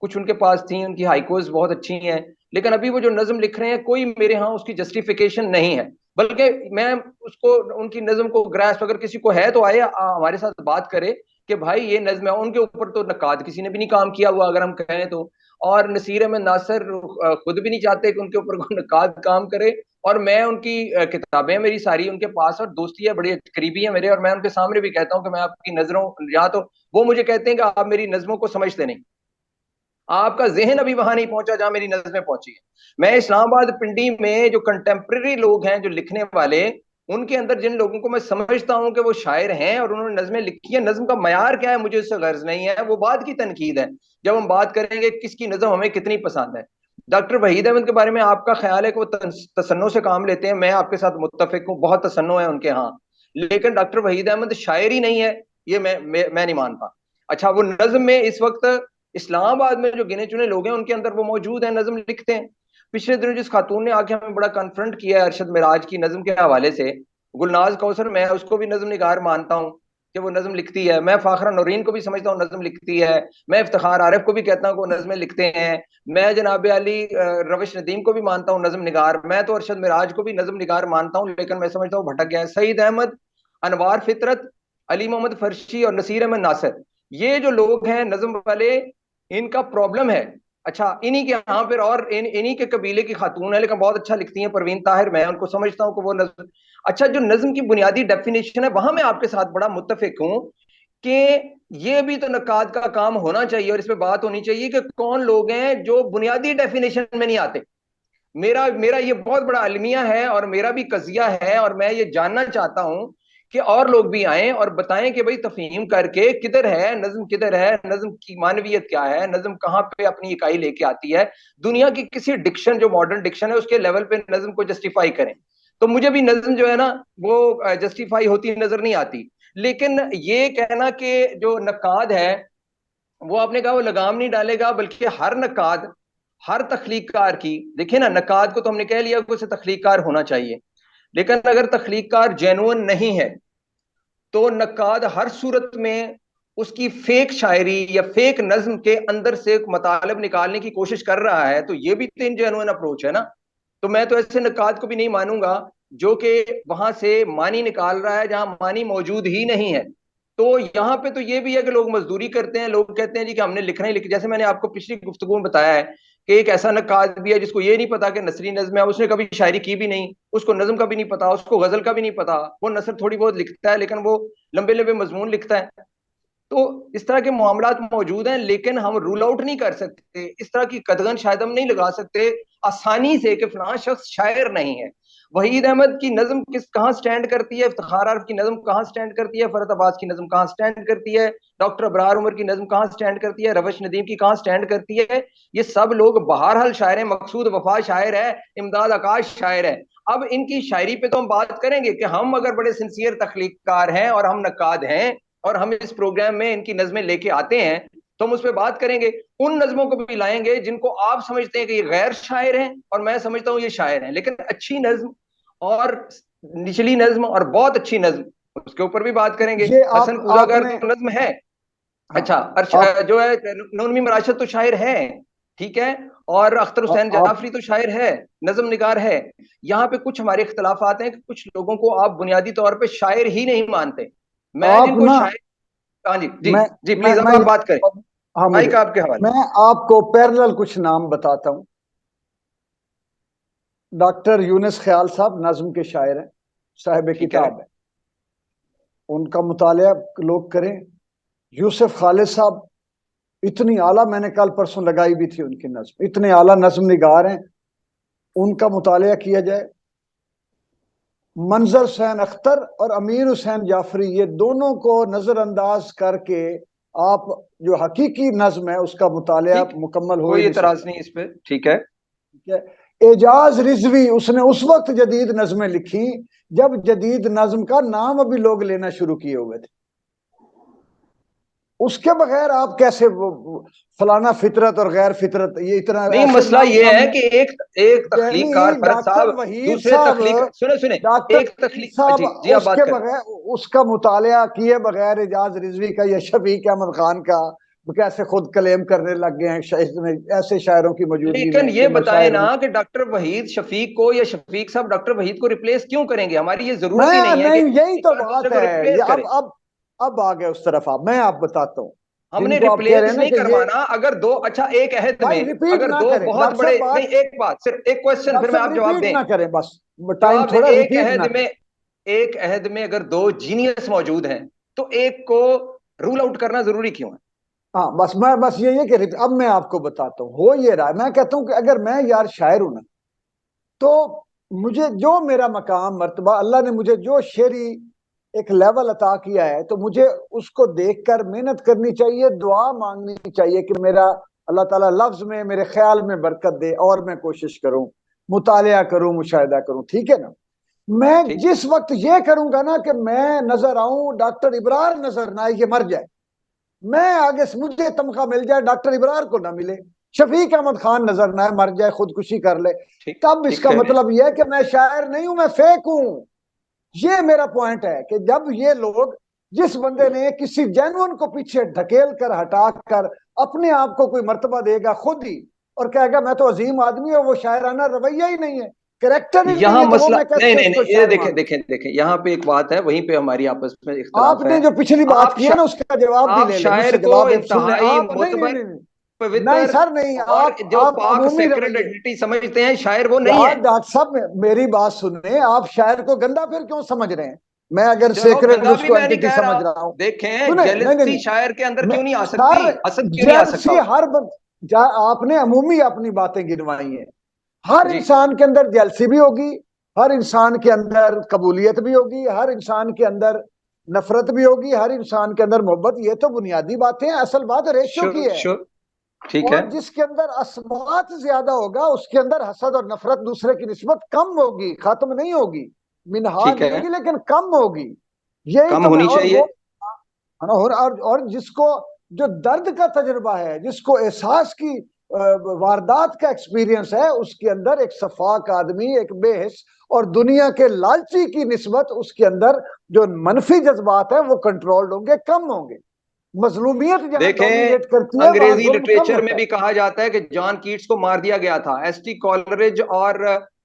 کچھ ان کے پاس تھیں, ان کی ہائیکوز بہت اچھی ہیں, لیکن ابھی وہ جو نظم لکھ رہے ہیں کوئی میرے ہاں اس کی جسٹیفیکیشن نہیں ہے, بلکہ میں اس کو ان کی نظم کو گراسپ, اگر کسی کو ہے تو آئے ہمارے ساتھ بات کرے کہ بھائی یہ نظم ہے. ان کے اوپر تو نقاد کسی نے بھی نہیں کام کیا ہوا اگر ہم کہیں تو, اور نصیر احمد ناصر خود بھی نہیں چاہتے کہ ان کے اوپر کوئی نقاد کام کرے, اور میں ان کی کتابیں میری ساری ان کے پاس, اور دوستی ہے, بڑی قریبی ہے میرے, اور میں ان کے سامنے بھی کہتا ہوں کہ میں آپ کی نظروں, یا تو وہ مجھے کہتے ہیں کہ آپ میری نظموں کو سمجھتے نہیں, آپ کا ذہن ابھی وہاں نہیں پہنچا جہاں میری نظمیں پہنچی ہیں. میں اسلام آباد پنڈی میں جو کنٹمپریری لوگ ہیں جو لکھنے والے, ان کے اندر جن لوگوں کو میں سمجھتا ہوں کہ وہ شاعر ہیں اور انہوں نے نظمیں لکھی ہیں, نظم کا معیار کیا ہے مجھے اس سے غرض نہیں ہے, وہ بات کی تنقید ہے. جب ہم بات کریں گے کس کی نظم ہمیں کتنی پسند ہے. ڈاکٹر وحید احمد کے بارے میں آپ کا خیال ہے کہ وہ تصنع سے کام لیتے ہیں, میں آپ کے ساتھ متفق ہوں, بہت تصنع ہے ان کے ہاں, لیکن ڈاکٹر وحید احمد شاعر ہی نہیں ہے, یہ میں نہیں مانتا. اچھا, وہ نظم میں اس وقت اسلام آباد میں جو گنے چنے لوگ ہیں ان کے اندر وہ موجود ہیں, نظم لکھتے ہیں. پچھلے دنوں جس خاتون نے آ کے ہمیں بڑا کنفرنٹ کیا ہے ارشد معراج کی نظم کے حوالے سے, گلناز کوثر, میں اس کو بھی نظم نگار مانتا ہوں کہ وہ نظم لکھتی ہے. میں فاخرہ نورین کو بھی سمجھتا ہوں نظم لکھتی ہے. میں افتخار عارف کو بھی کہتا ہوں کہ وہ نظمیں لکھتے ہیں. میں جناب علی روش ندیم کو بھی مانتا ہوں نظم نگار. میں تو ارشد معراج کو بھی نظم نگار مانتا ہوں, لیکن میں سمجھتا ہوں بھٹک گیا ہے. سعید احمد, انوار فطرت, علی محمد فرشی اور نصیر احمد ناصر, یہ جو لوگ ہیں نظم والے, ان کا پرابلم ہے. اچھا, انہی کے ہاں پھر اور انہی کے قبیلے کی خاتون ہے لیکن بہت اچھا لکھتی ہیں, پروین طاہر, میں ان کو سمجھتا ہوں کہ وہ نظم. اچھا, جو نظم کی بنیادی ڈیفینیشن ہے وہاں میں آپ کے ساتھ بڑا متفق ہوں کہ یہ بھی تو نقاد کا کام ہونا چاہیے, اور اس پہ بات ہونی چاہیے کہ کون لوگ ہیں جو بنیادی ڈیفینیشن میں نہیں آتے. میرا یہ بہت بڑا المیہ ہے اور میرا بھی قضیہ ہے, اور میں یہ جاننا چاہتا ہوں کہ اور لوگ بھی آئیں اور بتائیں کہ بھئی تفہیم کر کے کدھر ہے نظم, کدھر ہے نظم کی معنویت کیا ہے, نظم کہاں پہ اپنی اکائی لے کے آتی ہے. دنیا کی کسی ڈکشن, جو ماڈرن ڈکشن ہے, اس کے لیول پہ نظم کو جسٹیفائی کریں. تو مجھے بھی نظم جو ہے نا وہ جسٹیفائی ہوتی نظر نہیں آتی. لیکن یہ کہنا کہ جو نقاد ہے وہ آپ نے کہا وہ لگام نہیں ڈالے گا, بلکہ ہر نقاد, ہر تخلیق کار کی, دیکھیں نا, نقاد کو تو ہم نے کہہ لیا کہ اسے تخلیق کار ہونا چاہیے, لیکن اگر تخلیق کار جینوئن نہیں ہے تو نقاد ہر صورت میں اس کی فیک شاعری یا فیک نظم کے اندر سے مطالب نکالنے کی کوشش کر رہا ہے, تو یہ بھی تو انجینوئن اپروچ ہے نا. تو میں تو ایسے نقاد کو بھی نہیں مانوں گا جو کہ وہاں سے معنی نکال رہا ہے جہاں معنی موجود ہی نہیں ہے. تو یہاں پہ تو یہ بھی ہے کہ لوگ مزدوری کرتے ہیں, لوگ کہتے ہیں جی کہ ہم نے لکھنا ہی لکھ, جیسے میں نے آپ کو پچھلی گفتگو میں بتایا ہے کہ ایک ایسا نقاد بھی ہے جس کو یہ نہیں پتا کہ نثری نظم ہے, اس نے کبھی شاعری کی بھی نہیں, اس کو نظم کا بھی نہیں پتا, اس کو غزل کا بھی نہیں پتا, وہ نثر تھوڑی بہت لکھتا ہے لیکن وہ لمبے لمبے مضمون لکھتا ہے. تو اس طرح کے معاملات موجود ہیں, لیکن ہم رول آؤٹ نہیں کر سکتے, اس طرح کی قدغن شاید ہم نہیں لگا سکتے آسانی سے کہ فلاں شخص شاعر نہیں ہے. وحید احمد کی نظم کہاں سٹینڈ کرتی ہے, افتخار عارف کی نظم کہاں سٹینڈ کرتی ہے, فرحت عباس کی نظم کہاں سٹینڈ کرتی ہے, ڈاکٹر ابرار عمر کی نظم کہاں سٹینڈ کرتی ہے, روش ندیم کی کہاں سٹینڈ کرتی ہے. یہ سب لوگ بہرحال شاعر ہیں, مقصود وفا شاعر ہے, امداد آکاش شاعر ہے. اب ان کی شاعری پہ تو ہم بات کریں گے کہ ہم اگر بڑے سنسیئر تخلیق کار ہیں اور ہم نقاد ہیں اور ہم اس پروگرام میں ان کی نظمیں لے کے آتے ہیں تو ہم اس پہ بات کریں گے. ان نظموں کو بھی لائیں گے جن کو آپ سمجھتے ہیں کہ یہ غیر شاعر ہیں اور میں سمجھتا ہوں یہ شاعر ہیں, لیکن اچھی نظم اور نچلی نظم اور بہت اچھی نظم, اس کے اوپر بھی بات کریں گے. یہ حسن آپ کوزاگر نے تو نظم ہے, ہاں آپ اچھا جو ہے نونمی مراشد تو شاعر ہے, ٹھیک ہے, اور اختر حسین آپ جعفری تو شاعر ہے, نظم نگار ہے. یہاں پہ کچھ ہمارے اختلافات ہیں کہ کچھ لوگوں کو آپ بنیادی طور پہ شاعر ہی نہیں مانتے. میں آپ جن کو نا شاعر, ہاں جی جی میں جی میں پلیز اب میں آپ بات کریں, ہاں مجھے مائک آپ کے حوالے. میں آپ کو پیرلل کچھ نام بتاتا ہوں. ڈاکٹر یونس خیال صاحب نظم کے شاعر ہیں, صاحب ٹھیک ہے, کتاب ہے, ان کا مطالعہ لوگ کریں. یوسف خالد صاحب اتنی اعلیٰ, میں نے کل پرسوں لگائی بھی تھی ان کی نظم, اتنے اعلیٰ نظم نگار ہیں, ان کا مطالعہ کیا جائے. منظر حسین اختر اور امیر حسین جعفری, یہ دونوں کو نظر انداز کر کے آپ جو حقیقی نظم ہے اس کا مطالعہ ٹھیک, مکمل ہو ہی کوئی نہیں اعتراض سکتا. نہیں اس پہ, ٹھیک ہے. اعجاز رضوی, اس نے اس وقت جدید نظمیں لکھی جب جدید نظم کا نام ابھی لوگ لینا شروع کیے ہوئے تھے. اس کے بغیر آپ کیسے فلانا فطرت اور غیر فطرت یہ اتنا نہیں، ایسے مسئلہ نام یہ ہے سامنے. کہ ایک تخلیق کار یعنی فرد ڈاکٹر صاحب وحید دوسرے صاحب تخلیق، سنیں سنیں، ڈاکٹر ایک وحید تخلیق، صاحب جی آپ اس بات کے کریں. بغیر اس کا مطالعہ کیے بغیر اعجاز رضوی کا یا شفیق احمد خان کا کیسے خود کلیم کرنے لگ گئے ہیں ایسے شاعروں کی موجودگی لیکن میں یہ کہ میں بتائیں شاعر نا ہوں. کہ ڈاکٹر وحید شفیق کو یا شفیق صاحب ڈاکٹر وحید کو ریپلیس کیوں کریں گے؟ ہماری یہ ضرورت ہی میں نہیں ہے کہ نہیں، یہی ایک تو اور دوسرے بات کو ہے. ریپلیس یہ کریں. اب آ گئے اس طرف. میں آپ بتاتا ہوں ہم جن نے کو آپ کہہ رہے ہیں ریپلیس نا نہیں کہ یہ کروانا. اگر دو، اچھا ایک عہد بھائی میں ریپیٹ اگر نہ دو کریں بہت ڈاکٹر بڑے، صاحب. بات نہیں ایک بات، صرف ایک کوشچن پھر ڈاکٹر میں صاحب آپ جواب ریپیٹ دیں. نہ کریں بس. ٹائم جواب دیں. تھوڑا ایک ریپیٹ نہ عہد کریں. میں، ایک عہد میں اگر دو جینیس موجود ہیں تو ایک کو رول آؤٹ کرنا ضروری کیوں ہے؟ ہاں بس یہ ہے کہ اب میں آپ کو بتاتا ہوں. ہو یہ رہا ہے، میں کہتا ہوں کہ اگر میں یار شاعر ہوں نا تو مجھے جو میرا مقام مرتبہ اللہ نے مجھے جو شعری ایک لیول عطا کیا ہے تو مجھے اس کو دیکھ کر محنت کرنی چاہیے، دعا مانگنی چاہیے کہ میرا اللہ تعالیٰ لفظ میں میرے خیال میں برکت دے اور میں کوشش کروں، مطالعہ کروں، مشاہدہ کروں. ٹھیک ہے نا. میں ٹھیک. جس وقت یہ کروں گا نا کہ میں نظر آؤں، ڈاکٹر ابرار نظر نہ آئے، یہ مر جائے، میں آگے سے مجھے تمخواہ مل جائے، ڈاکٹر ابرار کو نہ ملے، شفیق احمد خان نظر نہ آئے، مر جائے، خودکشی کر لے، ٹھیک. تب اس ٹھیک کا کہہ رہے ہیں. مطلب یہ ہے کہ میں شاعر نہیں ہوں، میں فیک ہوں. یہ میرا پوائنٹ ہے کہ جب یہ لوگ، جس بندے نے کسی جینون کو پیچھے ڈھکیل کر ہٹا کر اپنے آپ کو کوئی مرتبہ دے گا خود ہی اور کہے گا میں تو عظیم آدمی ہوں، وہ شاعرانہ رویہ ہی نہیں ہے، کریکٹر ہی نہیں یہاں ہے، تو وہ مسئلہ، میں نہیں کیسے نہیں اس کو نہیں، یہ شاعر دیکھیں مانوں. دیکھیں دیکھیں، یہاں پہ ایک بات ہے، وہیں پہ ہماری آپس میں آپ اختلاف ہے. نے جو پچھلی بات آپ کی ہے نا اس کا جواب بھی آپ لے لیں، مجھ شاعر سے کو جواب سن لیں انتہائی آپ. نہیں نہیں معتبر، نہیں نہیں نہیں پوتر سر نہیں. اور جو آپ پاک عمومی سیکرڈ رویے. آئیڈینٹی سمجھتے ہیں، شاعر وہ نہیں یار ہے. ڈاکٹر صاحب میری بات سنیں، آپ شاعر کو گندا پھر کیوں سمجھ رہے ہیں؟ میں اگر چلو سیکرٹ گندا اس بھی کو میں نہیں اینٹی کہہ سمجھ رہا. رہا ہوں. دیکھیں سنیں نہیں نہیں جیلسی شاعر کے اندر نہیں کیوں نہیں آ سر، سکتی؟ حسد کیوں نہیں آ سکتا جیلسی ہر آپ نے عمومی اپنی باتیں گنوائی ہیں. ہر جی. انسان کے اندر جیلسی بھی ہوگی، ہر انسان کے اندر قبولیت بھی ہوگی، ہر انسان کے اندر نفرت بھی ہوگی، ہر انسان کے اندر محبت. یہ تو بنیادی باتیں ہیں. اصل بات ریشو شور کی ہے. شور. ٹھیک ہے. اور جس کے اندر اسبات زیادہ ہوگا اس کے اندر حسد اور نفرت دوسرے کی نسبت کم ہوگی، ختم نہیں ہوگی، منہار ٹھیک نہیں ہے. ہوگی لیکن کم ہوگی. یہی کم تو میں ہونی چاہیے. اور جس کو جو درد کا تجربہ ہے، جس کو احساس کی واردات کا ایکسپیرینس ہے، اس کے اندر ایک شفاق آدمی، ایک بے حس اور دنیا کے لالچی کی نسبت اس کے اندر جو منفی جذبات ہیں وہ کنٹرولڈ ہوں گے، کم ہوں گے. مظلومیت جہاں دیکھیں ڈومینیٹ کرتی ہے وہاں انگریزی ظلم کم لٹریچر میں ہوتا ہے. بھی کہا جاتا ہے کہ جان کیٹس کو مار دیا گیا تھا. ایس ٹی کالرج اور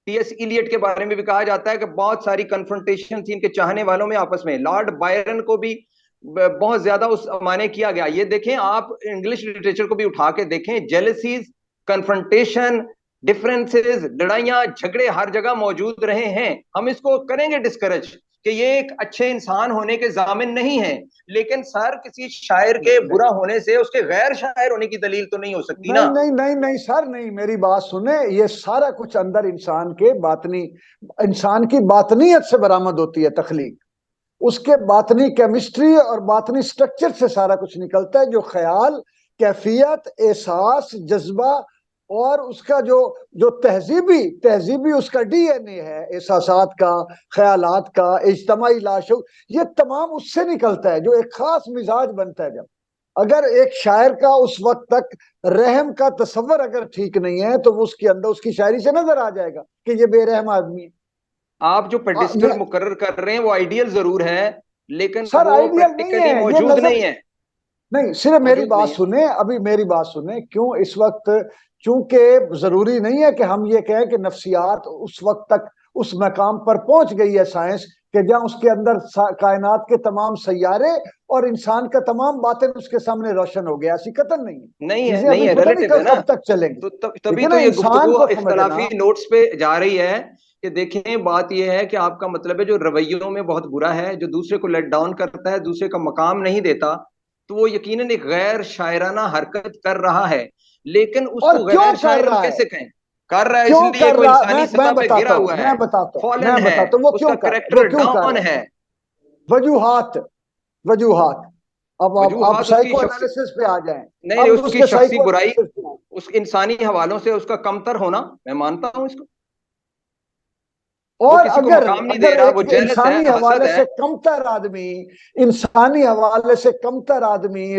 ٹی ایس ایلیٹ کے بارے میں بھی کہا جاتا ہے کہ بہت ساری کنفرنٹیشن تھی ان کے چاہنے والوں میں آپس میں. لارڈ بائرن کو بھی بہت زیادہ اس معنی کیا گیا. یہ دیکھیں آپ انگلش لٹریچر کو بھی اٹھا کے دیکھیں، جیلسیز، کنفرنٹیشن، ڈفرینسز، لڑائیاں جھگڑے ہر جگہ موجود رہے ہیں. ہم اس کو کریں گے ڈسکریج کہ یہ ایک اچھے انسان ہونے کے ضامن نہیں ہے، لیکن سر کسی شاعر کے نہیں برا ہونے سے اس کے غیر شاعر ہونے کی دلیل تو نہیں ہو سکتی نا. نہیں نہیں نہیں نہیں سر نہیں، میری بات سنیں. یہ سارا کچھ اندر انسان کے باطنی، انسان کی باطنیت سے برآمد ہوتی ہے تخلیق. اس کے باطنی کیمسٹری اور باطنی سٹرکچر سے سارا کچھ نکلتا ہے، جو خیال، کیفیت، احساس، جذبہ اور اس کا جو تہذیبی اس کا ڈی این اے ہے، احساسات کا، خیالات کا، اجتماعی لاشعور، یہ تمام اس سے نکلتا ہے جو ایک خاص مزاج بنتا ہے. جب اگر ایک شاعر کا اس وقت تک رحم کا تصور اگر ٹھیک نہیں ہے تو اس کے اندر اس کی شاعری سے نظر آ جائے گا کہ یہ بے رحم آدمی ہے. آپ جو پیڈسٹل مقرر کر رہے ہیں وہ آئیڈیل ضرور ہے، لیکن سر وہ آئیڈیل نہیں پریکٹیکلی ہے یہ موجود نظر. نہیں ہے. نہیں صرف میری موجود بات نہیں ہے. سنیں، ابھی میری بات سنیں. کیوں اس وقت، چونکہ ضروری نہیں ہے کہ ہم یہ کہیں کہ نفسیات اس وقت تک اس مقام پر پہنچ گئی ہے سائنس کہ جہاں اس کے اندر کائنات کے تمام سیارے اور انسان کا تمام باطن اس کے سامنے روشن ہو گیا. ایسی قطع نہیں ہے. نہیں ہے، چیزیں نہیں ابھی ہے، پتہ نہیں ریلیٹو ہے نا. کب تک چلیں گی. تو ٹھیک تبھی ہے نا. تو یہ انسان گفتگو کو سمجھنا. اختلافی نوٹس پہ جا رہی ہے کہ دیکھیں بات یہ ہے کہ آپ کا مطلب ہے جو رویوں میں بہت برا ہے، جو دوسرے کو لیٹ ڈاؤن کرتا ہے، دوسرے کا مقام نہیں دیتا، تو وہ یقیناً ایک غیر شاعرانہ حرکت کر رہا ہے. لیکن اس اور کو کیوں غیر کر شاعر ہم رہا ہے؟ کیسے کہیں؟ کر رہا ہے اس کیوں لیے کر کوئی رہا؟ انسانی میں سطح پہ بتاتا گرا ہوں ہوا میں ہے، بتاتا ہوں فالن میں ہے، بتاتا ہوں وہ اس کا کیوں کر رہا ہے، وہ کریکٹر کیوں کر ڈاؤن رہا ہے. ہے. وجوہات، وجوہات. اب وجوہات اس کی سائیکو شخصی، انالیسس پہ آ جائیں. نہیں نہیں، اب اس اس کی کے شخصی سائیکو برائی، انالیسس پہ آئیں. اس انسانی حوالوں سے اس کا کمتر ہونا میں مانتا ہوں اس کو. وہ اور کسی کو اگر مقام نہیں اگر دے رہا، وہ ایک جیلس ہے، انسانی حسد حوالے ہے. سے کمتر آدمی، انسانی حوالے سے کمتر آدمی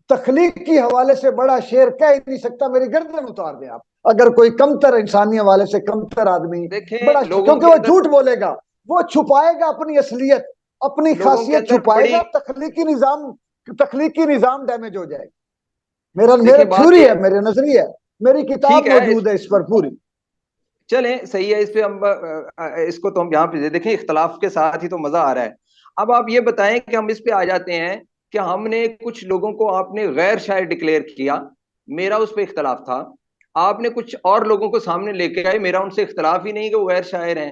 تخلیق کی حوالے سے بڑا شعر کہہ ہی نہیں سکتا، میری گردن اتار دیں آپ اگر کوئی کمتر انسانی حوالے سے کمتر آدمی دیکھیں بڑا، لوگوں کیونکہ کے وہ اندر جھوٹ بولے گا، وہ چھپائے گا اپنی اصلیت، اپنی لوگوں کے خاصیت اندر چھپائے بڑی گا، تخلیقی نظام ڈیمیج ہو جائے گا۔ میرے دیکھیں بات تھیوری یہ ہے، میرے نظریہ ہے، میری کتاب ٹھیک ہے موجود ہے اس پر پوری۔ چلیں صحیح ہے، اس پہ ہم اس کو تو ہم یہاں پہ دیکھیں، اختلاف کے ساتھ ہی تو مزہ آ رہا ہے۔ اب آپ یہ بتائیں کہ ہم اس پہ آ جاتے ہیں کہ ہم نے کچھ لوگوں کو آپ نے غیر شاعر ڈکلیئر کیا، میرا اس پہ اختلاف تھا، آپ نے کچھ اور لوگوں کو سامنے لے کے آئے، میرا ان سے اختلاف ہی نہیں کہ وہ غیر شاعر ہیں۔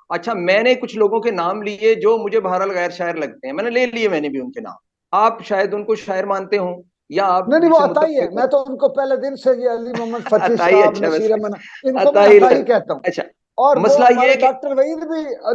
اچھا میں نے کچھ لوگوں کے نام لیے جو مجھے بہرحال غیر شاعر لگتے ہیں، میں نے لے لیے، میں نے بھی ان کے نام، آپ شاید ان کو شاعر مانتے ہوں یا آپ نہیں نہیں، مجھ وہ سے عطائی ہے، متفق میں ہوں۔ تو ان کو پہلے دن سے، یہ علی محمد فتح عطائی صاحب، اچھا، نصیر بس امن، ان کو میں عطائی عطائی کہتا ہوں۔ اچھا، اور وہ مسئلہ یہ ہمارے کہ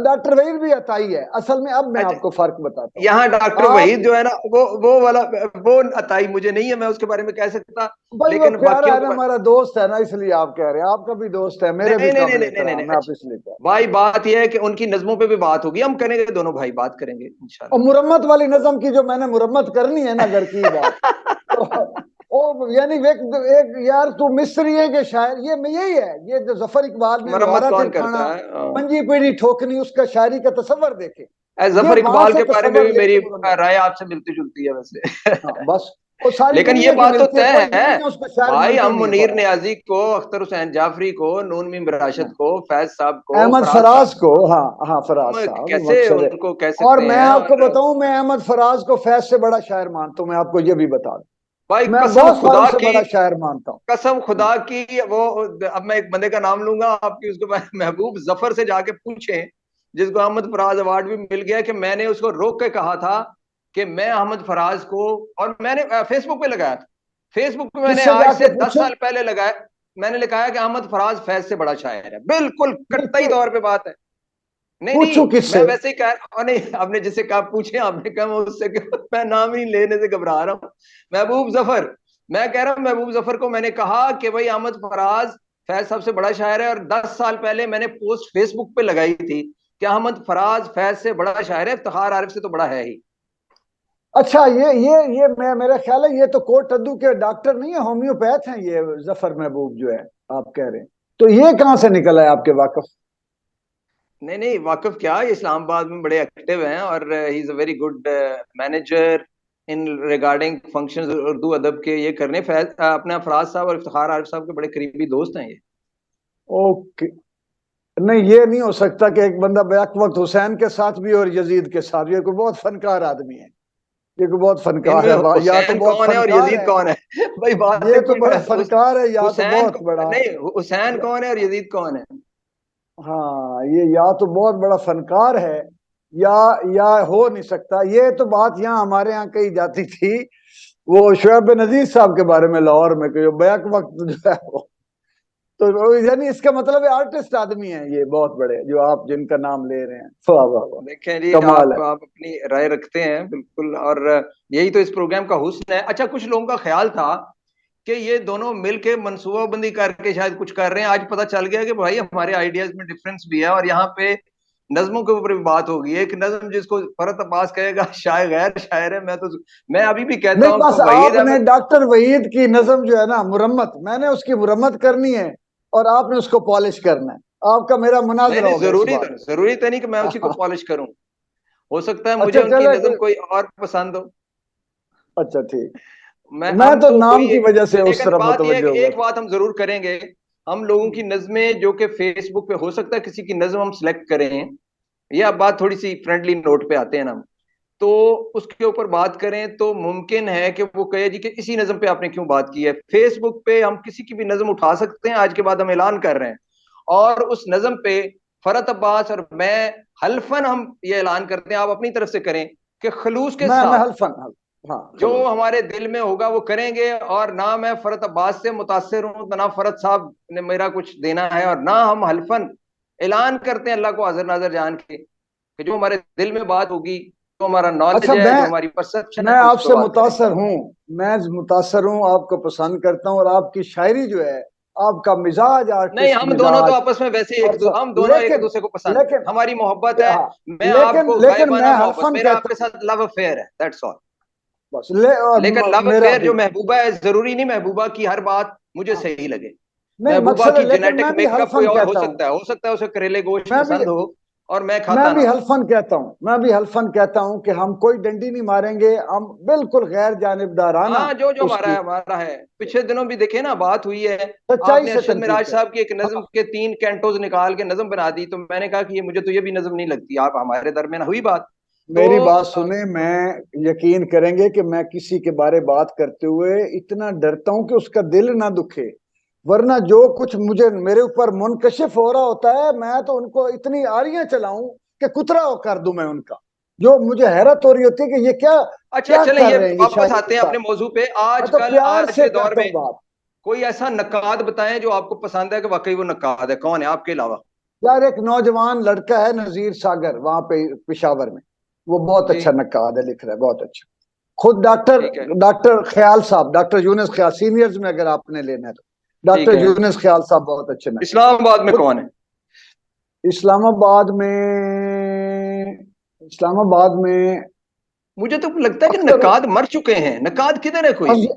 ڈاکٹر وحید بھی عطائی ہے اصل میں۔ اب میں اچھا آپ کو فرق بتاتا ہوں۔ یہاں ڈاکٹر آپ وحید جو ہے نا وہ والا وہ عطائی مجھے نہیں ہے، میں اس کے بارے میں کہہ سکتا، بھائی وہ لیکن پیارا باقیوں ہے کے نا، بارے ہمارا دوست ہے نا، اس لیے آپ کہہ رہے ہیں، آپ کا بھی دوست ہے، میرے بھی نہیں نہیں نہیں قابل نہیں نہیں نہیں احترام ہے، آپ اچھا اس لیے کہہ رہے ہیں۔ بھائی، بات یہ ہے کہ ان کی نظموں پہ بھی بات ہوگی، ہم کریں گے، دونوں بھائی بات کریں گے اور انشاءاللہ۔ مرمت والی نظم کی جو میں نے مرمت کرنی ہے نا، اگر کی بات تو یعنی ایک یار تو مصری ہے کہ شاعر، یہی ہے، یہ جو ظفر اقبال نے مرمت لوہارا کون کرتا ترکھانا، ہے؟ منجی پیڑھی ٹھوکنی، اس کا شاعری کا تصور دیکھے، ظفر یہ وہاں اقبال سے کے بارے میں تصور بھی لے میری کے مرمت۔ رائے آپ سے ملتی جلتی ہے ویسے ہاں بس، وہ ساری لیکن یہ دنیا کی بات تو ملتی ہے، طے کوئی ہے دنیا اس کو شاعر بھائی، مانتی ہم نہیں ہے منیر فوراً۔ نیازی کو، اختر حسین جعفری کو، نون میم راشد کو، فیض صاحب کو، احمد فراز فراز صاحب کو، کو ہاں ہاں فراز ہم صاحب کیسے مقصد ہے۔ ان کو کہہ اور سکتے میں ہیں؟ آپ کو اور بتاؤں، میں احمد فراز کو فیض سے بڑا شاعر مانتا ہوں، میں آپ کو یہ بھی بتا دوں، بھائی میں قسم بہت ساروں خدا سے کی، بڑا شاعر مانتا قسم ہوں۔ خدا کی، وہ اب میں ایک بندے کا نام لوں گا آپ کی، اس کو محبوب ظفر سے جا کے پوچھیں، جس کو احمد فراز ایوارڈ بھی مل گیا، کہ میں نے اس کو روک کے کہا تھا کہ میں احمد فراز کو، اور میں نے فیس بک پہ لگایا تھا، فیس بک پہ میں کس نے سے آج جا سے کے 10 پوچھے؟ سال پہلے لگایا، میں نے لکھایا کہ احمد فراز فیض سے بڑا شاعر ہے، بالکل نہیں قطعی تو طور پہ بات ہے۔ نہیں پوچھوں نہیں کس میں سے؟ ویسے ہی کہہ رہا ہوں، نہیں آپ نے جسے کہا پوچھیں، آپ نے کہا میں اس سے میں نام ہی لینے سے گھبرا رہا ہوں، محبوب ظفر، میں کہہ رہا ہوں محبوب ظفر کو میں نے کہا کہ بھائی احمد فراز فیض صاحب سے بڑا شاعر ہے، اور 10 سال پہلے میں نے پوسٹ فیس بک پہ لگائی تھی کہ احمد فراز فیض سے بڑا شاعر ہے، افتخار عارف سے تو بڑا ہے ہی۔ اچھا، میرا خیال ہے یہ تو کوٹ ٹدو کے ڈاکٹر نہیں ہے، ہومیوپیتھ ہیں یہ ظفر محبوب جو ہے، آپ کہہ رہے ہیں، تو یہ کہاں سے نکلا ہے آپ کے واقف؟ نہیں نہیں واقف کیا، یہ اسلام آباد میں بڑے ایکٹیو ہیں، اور he is a very good manager in regarding functions Urdu ادب کے، یہ کرنے فیض اپنے فراز صاحب اور افتخار عارف صاحب کے بڑے قریبی دوست ہیں یہ۔ اوکے، نہیں یہ نہیں ہو سکتا کہ ایک بندہ بیک وقت حسین کے ساتھ بھی اور یزید کے ساتھ بھی، یہ کوئی بہت فنکار آدمی ہے، یہ کوئی بہت ان فنکار میں ہے، یا تو حسین بہت کون ہے اور فنکار یزید ہے، کون ہے؟ بھائی بات یہ ہے تو کوئی بڑا فنکار ہے، یا تو حسین بہت بڑا، نہیں، حسین کون ہے اور یزید کون ہے؟ ہاں یہ یا تو بہت بڑا فنکار ہے، یا ہو نہیں سکتا۔ یہ تو بات یہاں ہمارے یہاں کہی جاتی تھی، وہ شعیب نذیر صاحب کے بارے میں لاہور میں، کہ جو بیک وقت جو ہے وہ، تو یعنی اس کا مطلب ہے آرٹسٹ آدمی ہیں یہ بہت بڑے، جو آپ جن کا نام لے رہے ہیں، واہ واہ واہ، دیکھیں جی، کمال ہے۔ آپ اپنی رائے رکھتے ہیں بالکل، اور یہی تو اس پروگرام کا حسن ہے۔ اچھا کچھ لوگوں کا خیال تھا کہ یہ دونوں مل کے منصوبہ بندی کر کے شاید کچھ کر رہے ہیں، آج پتہ چل گیا کہ بھائی ہمارے آئیڈیاز میں ڈفرنس بھی ہے، اور یہاں پہ نظموں کے اوپر بھی بات ہوگی۔ ایک نظم جس کو فرحت عباس کہے گا شاعر غیر شاعر ہے، میں ابھی بھی کہتا نہیں ہوں کہ بس وحید آپ نے احمد، ڈاکٹر وحید کی نظم جو ہے نا مرمت، میں نے اس کی مرمت کرنی ہے، اور آپ نے اس کو پالش کرنا ہے، آپ کا میرا نہیں مناظرہ نہیں ہو گیا اس بات ضروری تو نہیں کہ میں اسی کو پہ۔ پالش کروں، ہو سکتا ہے مجھے اچھا ان کی چلے، نظم کوئی اور پسند ہو، اچھا ٹھیک، میں ہم تو تو نام وہی کی وجہ سے اس لیکن طرح بات یہ ہے متوجہ کہ ہوا ایک بات ہم ضرور کریں گے، ہم لوگوں کی نظمیں جو کہ فیس بک پہ ہو سکتا ہے کسی کی نظم ہم سلیکٹ کریں، یہ اب بات تھوڑی سی فرینڈلی نوٹ پہ آتے ہیں نا، تو اس کے اوپر بات کریں تو ممکن ہے کہ وہ کہے جی کہ اسی نظم پہ آپ نے کیوں بات کی ہے۔ فیس بک پہ ہم کسی کی بھی نظم اٹھا سکتے ہیں، آج کے بعد ہم اعلان کر رہے ہیں، اور اس نظم پہ فرحت عباس اور میں حلفاً ہم یہ اعلان کرتے ہیں، آپ اپنی طرف سے کریں کہ خلوص کے میں ساتھ حلفن، ہاں جو خلوص، ہمارے دل میں ہوگا وہ کریں گے، اور نہ میں فرحت عباس سے متاثر ہوں، نہ فرحت صاحب نے میرا کچھ دینا ہے، اور نہ ہم حلفاً اعلان کرتے ہیں اللہ کو حاضر ناظر جان کے کہ جو ہمارے دل میں بات ہوگی، جو ہمارا اچھا نالج ہے، جو ہماری پرسپشن ہے، میں ہم اس آپ پہ سے بات کریں گے۔ متاثر ہوں، میں متاثر ہوں، آپ کو پسند کرتا ہوں، اور آپ کی شاعری جو ہے، آپ کا مزاج نہیں آرٹسٹ ہم دونوں تو مزاج، آپس میں ویسے ہی اور سب، ہم دونوں ایک لیکن دوسرے کو پسند ہیں، لیکن ہماری محبت ہے، ہاں، میں آپ کو لیکن غائبانہ میں محبت، حلفن میرا آپ کہتا کے ہوں، ساتھ لو افیئر ہے، دیٹس آل۔ بس لیکن لو میرا افیئر بھی جو محبوبہ ہے، ضروری نہیں محبوبہ کی ہر بات مجھے ہاں، صحیح لگے. نہیں محبوبہ مقصد ہے، کی لیکن جینیٹک میں بھی میک اپ کوئی حلفن اور کہتا ہوں، ہو سکتا ہے اسے کریلے گوشت میں بھی پسند ہو اور میں میں کھاتا نہ بھی ہوں. حلفن کہتا ہوں، میں بھی حلفن کہتا ہوں کہ ہم کوئی ڈنڈی نہیں ماریں گے، ہم بالکل غیر جانبدارانہ ہاں جو اس ہمارا کی ہے ہمارا ہے. پچھلے دنوں بھی دیکھے نا بات ہوئی ہے. آپ سچائی نے سے ارشد تنقید معراج کریں. صاحب کی ایک نظم ہاں کے 3 کینٹوز نکال کے نظم بنا دی، تو میں نے کہا کہ یہ مجھے تو یہ بھی نظم نہیں لگتی. آپ ہمارے درمیان ہوئی بات تو میری بات سنیں، میں یقین کریں گے کہ میں کسی کے بارے بات کرتے ہوئے اتنا ڈرتا ہوں کہ اس کا دل نہ دکھے، ورنہ جو کچھ مجھے میرے اوپر منکشف ہو رہا ہوتا ہے میں تو ان کو اتنی آریاں چلاؤں کہ کترا کر دوں میں ان کا. جو مجھے حیرت ہو رہی ہوتی ہے کہ یہ کیا اچھا کیا چلیں کر یہ رہے ہیں یہ واپس شاعری کے آتے ہیں اپنے ساتھ. موضوع پہ. میں آج تو کل پیار آج سے کے دور کرتا میں ہوں بات. کوئی ایسا نقاد بتائیں جو آپ کو پسند ہے کہ واقعی وہ نقاد ہے. کون ہے آپ کے علاوہ؟ یار ایک نوجوان لڑکا ہے نذیر ساگر، وہاں پہ پشاور میں، وہ بہت جی اچھا نقاد ہے، لکھ رہا ہے بہت اچھا. خود ڈاکٹر ٹھیک ہے. ڈاکٹر خیال صاحب، ڈاکٹر یونس خیال، سینئرز میں اگر آپ نے لینا ہے تو ٹھیک ڈاکٹر ہے. یونس خیال صاحب بہت اچھے نقاد. اسلام آباد میں خود کون ہے؟ اسلام آباد میں مجھے تو لگتا ہے کہ اکثر نقاد مر چکے ہیں. نقاد کدھر ہے کوئی بھی؟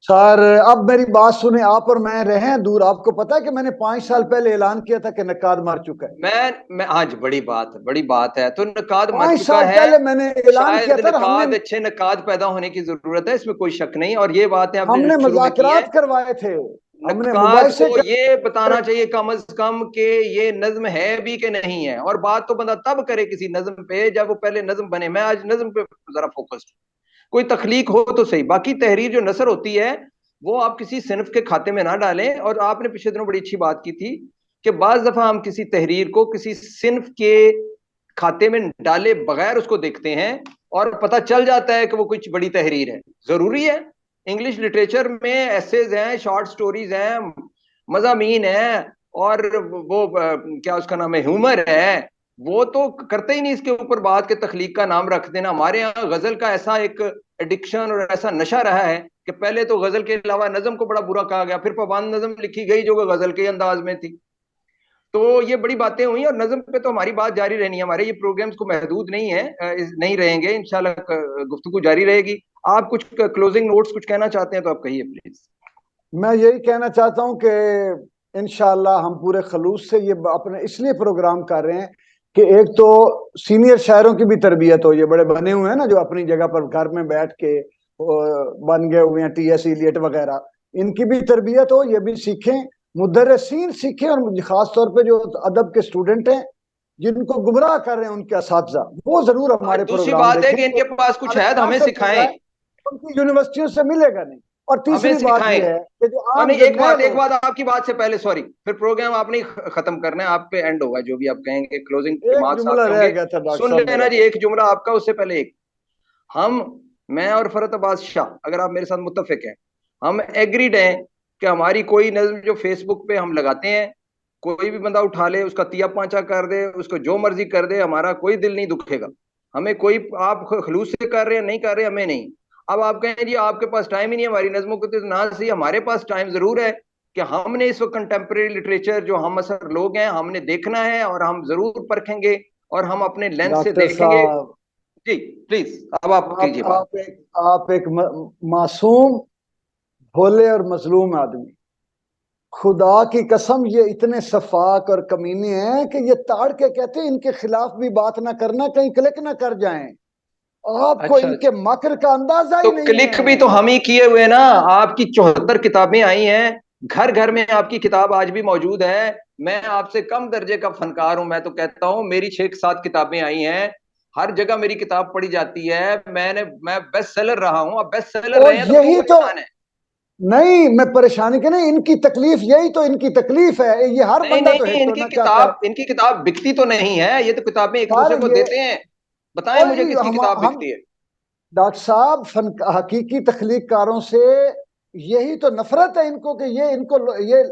سر اب میری بات سنیں، آپ اور میں رہے ہیں دور، آپ کو پتا ہے کہ میں نے 5 سال پہلے اعلان کیا تھا کہ نقاد مر چکا ہے. میں آج بڑی بات ہے، بڑی بات ہے. تو نقاد مر پانچ چکا سال ہے. پہلے میں نے اعلان کیا شاید تھا، نقاد اچھے نقاد پیدا ہونے کی ضرورت ہے، اس میں کوئی شک نہیں. اور یہ باتیں آپ نے ہم جو نے شروع میں کی ہیں، مذاکرات کروائے تھے، ہم نے نقاد مباحثے کو یہ بتانا چاہیے کم از کم کہ یہ نظم ہے بھی کہ نہیں ہے. اور بات تو بندہ تب کرے کسی نظم پہ جب وہ پہلے نظم بنے. میں آج نظم پہ ذرا فوکسڈ ہوں. کوئی تخلیق ہو تو صحیح، باقی تحریر جو نثر ہوتی ہے وہ آپ کسی صنف کے کھاتے میں نہ ڈالیں. اور آپ نے پچھلے دنوں بڑی اچھی بات کی تھی کہ بعض دفعہ ہم کسی تحریر کو کسی صنف کے کھاتے میں ڈالے بغیر اس کو دیکھتے ہیں اور پتہ چل جاتا ہے کہ وہ کچھ بڑی تحریر ہے. ضروری ہے. انگلش لٹریچر میں ایسیز ہیں، شارٹ سٹوریز ہیں، مضامین ہیں، اور وہ کیا اس کا نام ہے، ہیومر ہے. وہ تو کرتے ہی نہیں اس کے اوپر بات کے تخلیق کا نام رکھ دینا. ہمارے یہاں غزل کا ایسا ایک ایڈکشن اور ایسا نشہ رہا ہے کہ پہلے تو غزل کے علاوہ نظم کو بڑا برا کہا گیا، پھر پابند نظم لکھی گئی جو کہ غزل کے انداز میں تھی. تو یہ بڑی باتیں ہوئی. اور نظم پہ تو ہماری بات جاری رہنی ہے. ہمارے یہ پروگرامز کو محدود نہیں ہے، نہیں رہیں گے انشاءاللہ، گفتگو جاری رہے گی. آپ کچھ کلوزنگ نوٹس کچھ کہنا چاہتے ہیں تو آپ کہیے پلیز. میں یہی کہنا چاہتا ہوں کہ انشاءاللہ ہم پورے خلوص سے یہ اپنے اس لیے پروگرام کر رہے ہیں کہ ایک تو سینئر شاعروں کی بھی تربیت ہو. یہ بڑے بنے ہوئے ہیں نا جو اپنی جگہ پر گھر میں بیٹھ کے بن گئے ہوئے ہیں، ٹی ایس ایلیٹ وغیرہ، ان کی بھی تربیت ہو، یہ بھی سیکھیں، مدرسین سیکھیں. اور خاص طور پہ جو ادب کے سٹوڈنٹ ہیں جن کو گمراہ کر رہے ہیں ان کے اساتذہ، وہ ضرور ہمارے دوسری پروگرام بات ہے دیکھیں. کہ ان کے پاس کچھ ہے تو ہمیں حاصل کر رہا سکھائیں. ہے ان کی یونیورسٹیوں سے ملے گا نہیں. اور ہمیں تیسری بات سکھائیں. یہ ہے کہ جو اور عام نہیں، جو ایک نئے بات لوگ، آپ کی بات سے پہلے سوری، پھر پروگرام آپ نہیں ختم کرنا ہے، آپ پہ اینڈ ہوگا جو بھی آپ کہیں گے. کلوزنگ ایک ریمارکس آپ جملہ کے ہوں رہ گے. گیا تھا ڈاکٹر سن صاحب لینا میرا جی، بس. ایک جملہ آپ کا، اس سے پہلے ایک ہم میں اور فرت عباس شاہ اگر آپ میرے ساتھ متفق ہیں، ہم ایگریڈ ہیں کہ ہماری کوئی نظم جو فیس بک پہ ہم لگاتے ہیں، کوئی بھی بندہ اٹھا لے، اس کا تیا پانچا کر دے، اس کو جو مرضی کر دے، ہمارا کوئی دل نہیں دکھے گا. ہمیں کوئی، آپ خلوص سے کر رہے ہیں نہیں کر رہے ہمیں نہیں. اب آپ کہیں جی آپ کے پاس ٹائم ہی نہیں ہے ہماری نظموں کو، تو نہ صحیح ہمارے پاس ٹائم ضرور ہے کہ ہم نے اس وقت کنٹمپریری لٹریچر جو ہم اثر لوگ ہیں ہم نے دیکھنا ہے، اور ہم ضرور پرکھیں گے اور ہم اپنے لینس سے ڈاکٹر دیکھیں گے. صاحب، جی پلیز اب آپ کیجیے بات. آپ ایک معصوم، بھولے اور مظلوم آدمی، خدا کی قسم یہ اتنے شفاق اور کمینے ہیں کہ یہ تاڑ کے کہتے ہیں ان کے خلاف بھی بات نہ کرنا، کہیں کلک نہ کر جائیں. آپ کو اچھا ان کے اچھا، مکر کا اندازہ تو ہی نہیں کلک بھی ہے. تو ہم ہی کیے ہوئے نا. آپ کی 74 کتابیں آئی ہیں، گھر گھر میں آپ کی کتاب آج بھی موجود ہے. میں آپ سے کم درجے کا فنکار ہوں. میں تو کہتا ہوں میری 6-7 کتابیں آئی ہیں، ہر جگہ میری کتاب پڑھی جاتی ہے. میں بیسٹ سیلر رہا ہوں. اب بیسٹ سیلر اور رہے ہیں تو کیوں یہی تو پریشان ہے؟ نہیں، میں پریشانی کے نہیں، ان کی تکلیف، یہی تو ان کی تکلیف ہے. یہ ہر نہیں بندہ تو نہیں، ہٹ ہونا چاہتا ہے. ان کی کتاب بکتی تو نہیں ہے. یہ تو کتابیں ایک دوسرے سر کو یہ دیتے ہیں. بتائیں مجھے کس کی کتاب ہم بکتی ہے؟ ڈاکٹر صاحب حقیقی تخلیق کاروں سے یہی تو نفرت ہے ان کو کہ یہ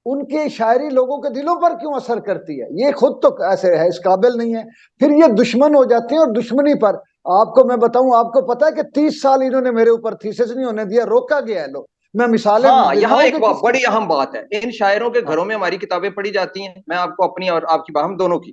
ان کی شاعری لوگوں کے دلوں پر کیوں اثر کرتی ہے. یہ خود تو ایسے ہے، اس قابل نہیں ہے، پھر یہ دشمن ہو جاتے ہیں. اور دشمنی پر آپ کو میں بتاؤں، آپ کو پتا ہے کہ 30 سال انہوں نے میرے اوپر تھیسس نہیں ہونے دیا، روکا گیا ہے. لوگ، میں مثالیں ہاں، یہاں دکھاؤں ایک کہ بڑی اہم بات ہے، ان شاعروں کے ہاں، گھروں میں ہماری کتابیں پڑھی جاتی ہیں. میں آپ کو اپنی اور آپ کی ہم دونوں کی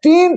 3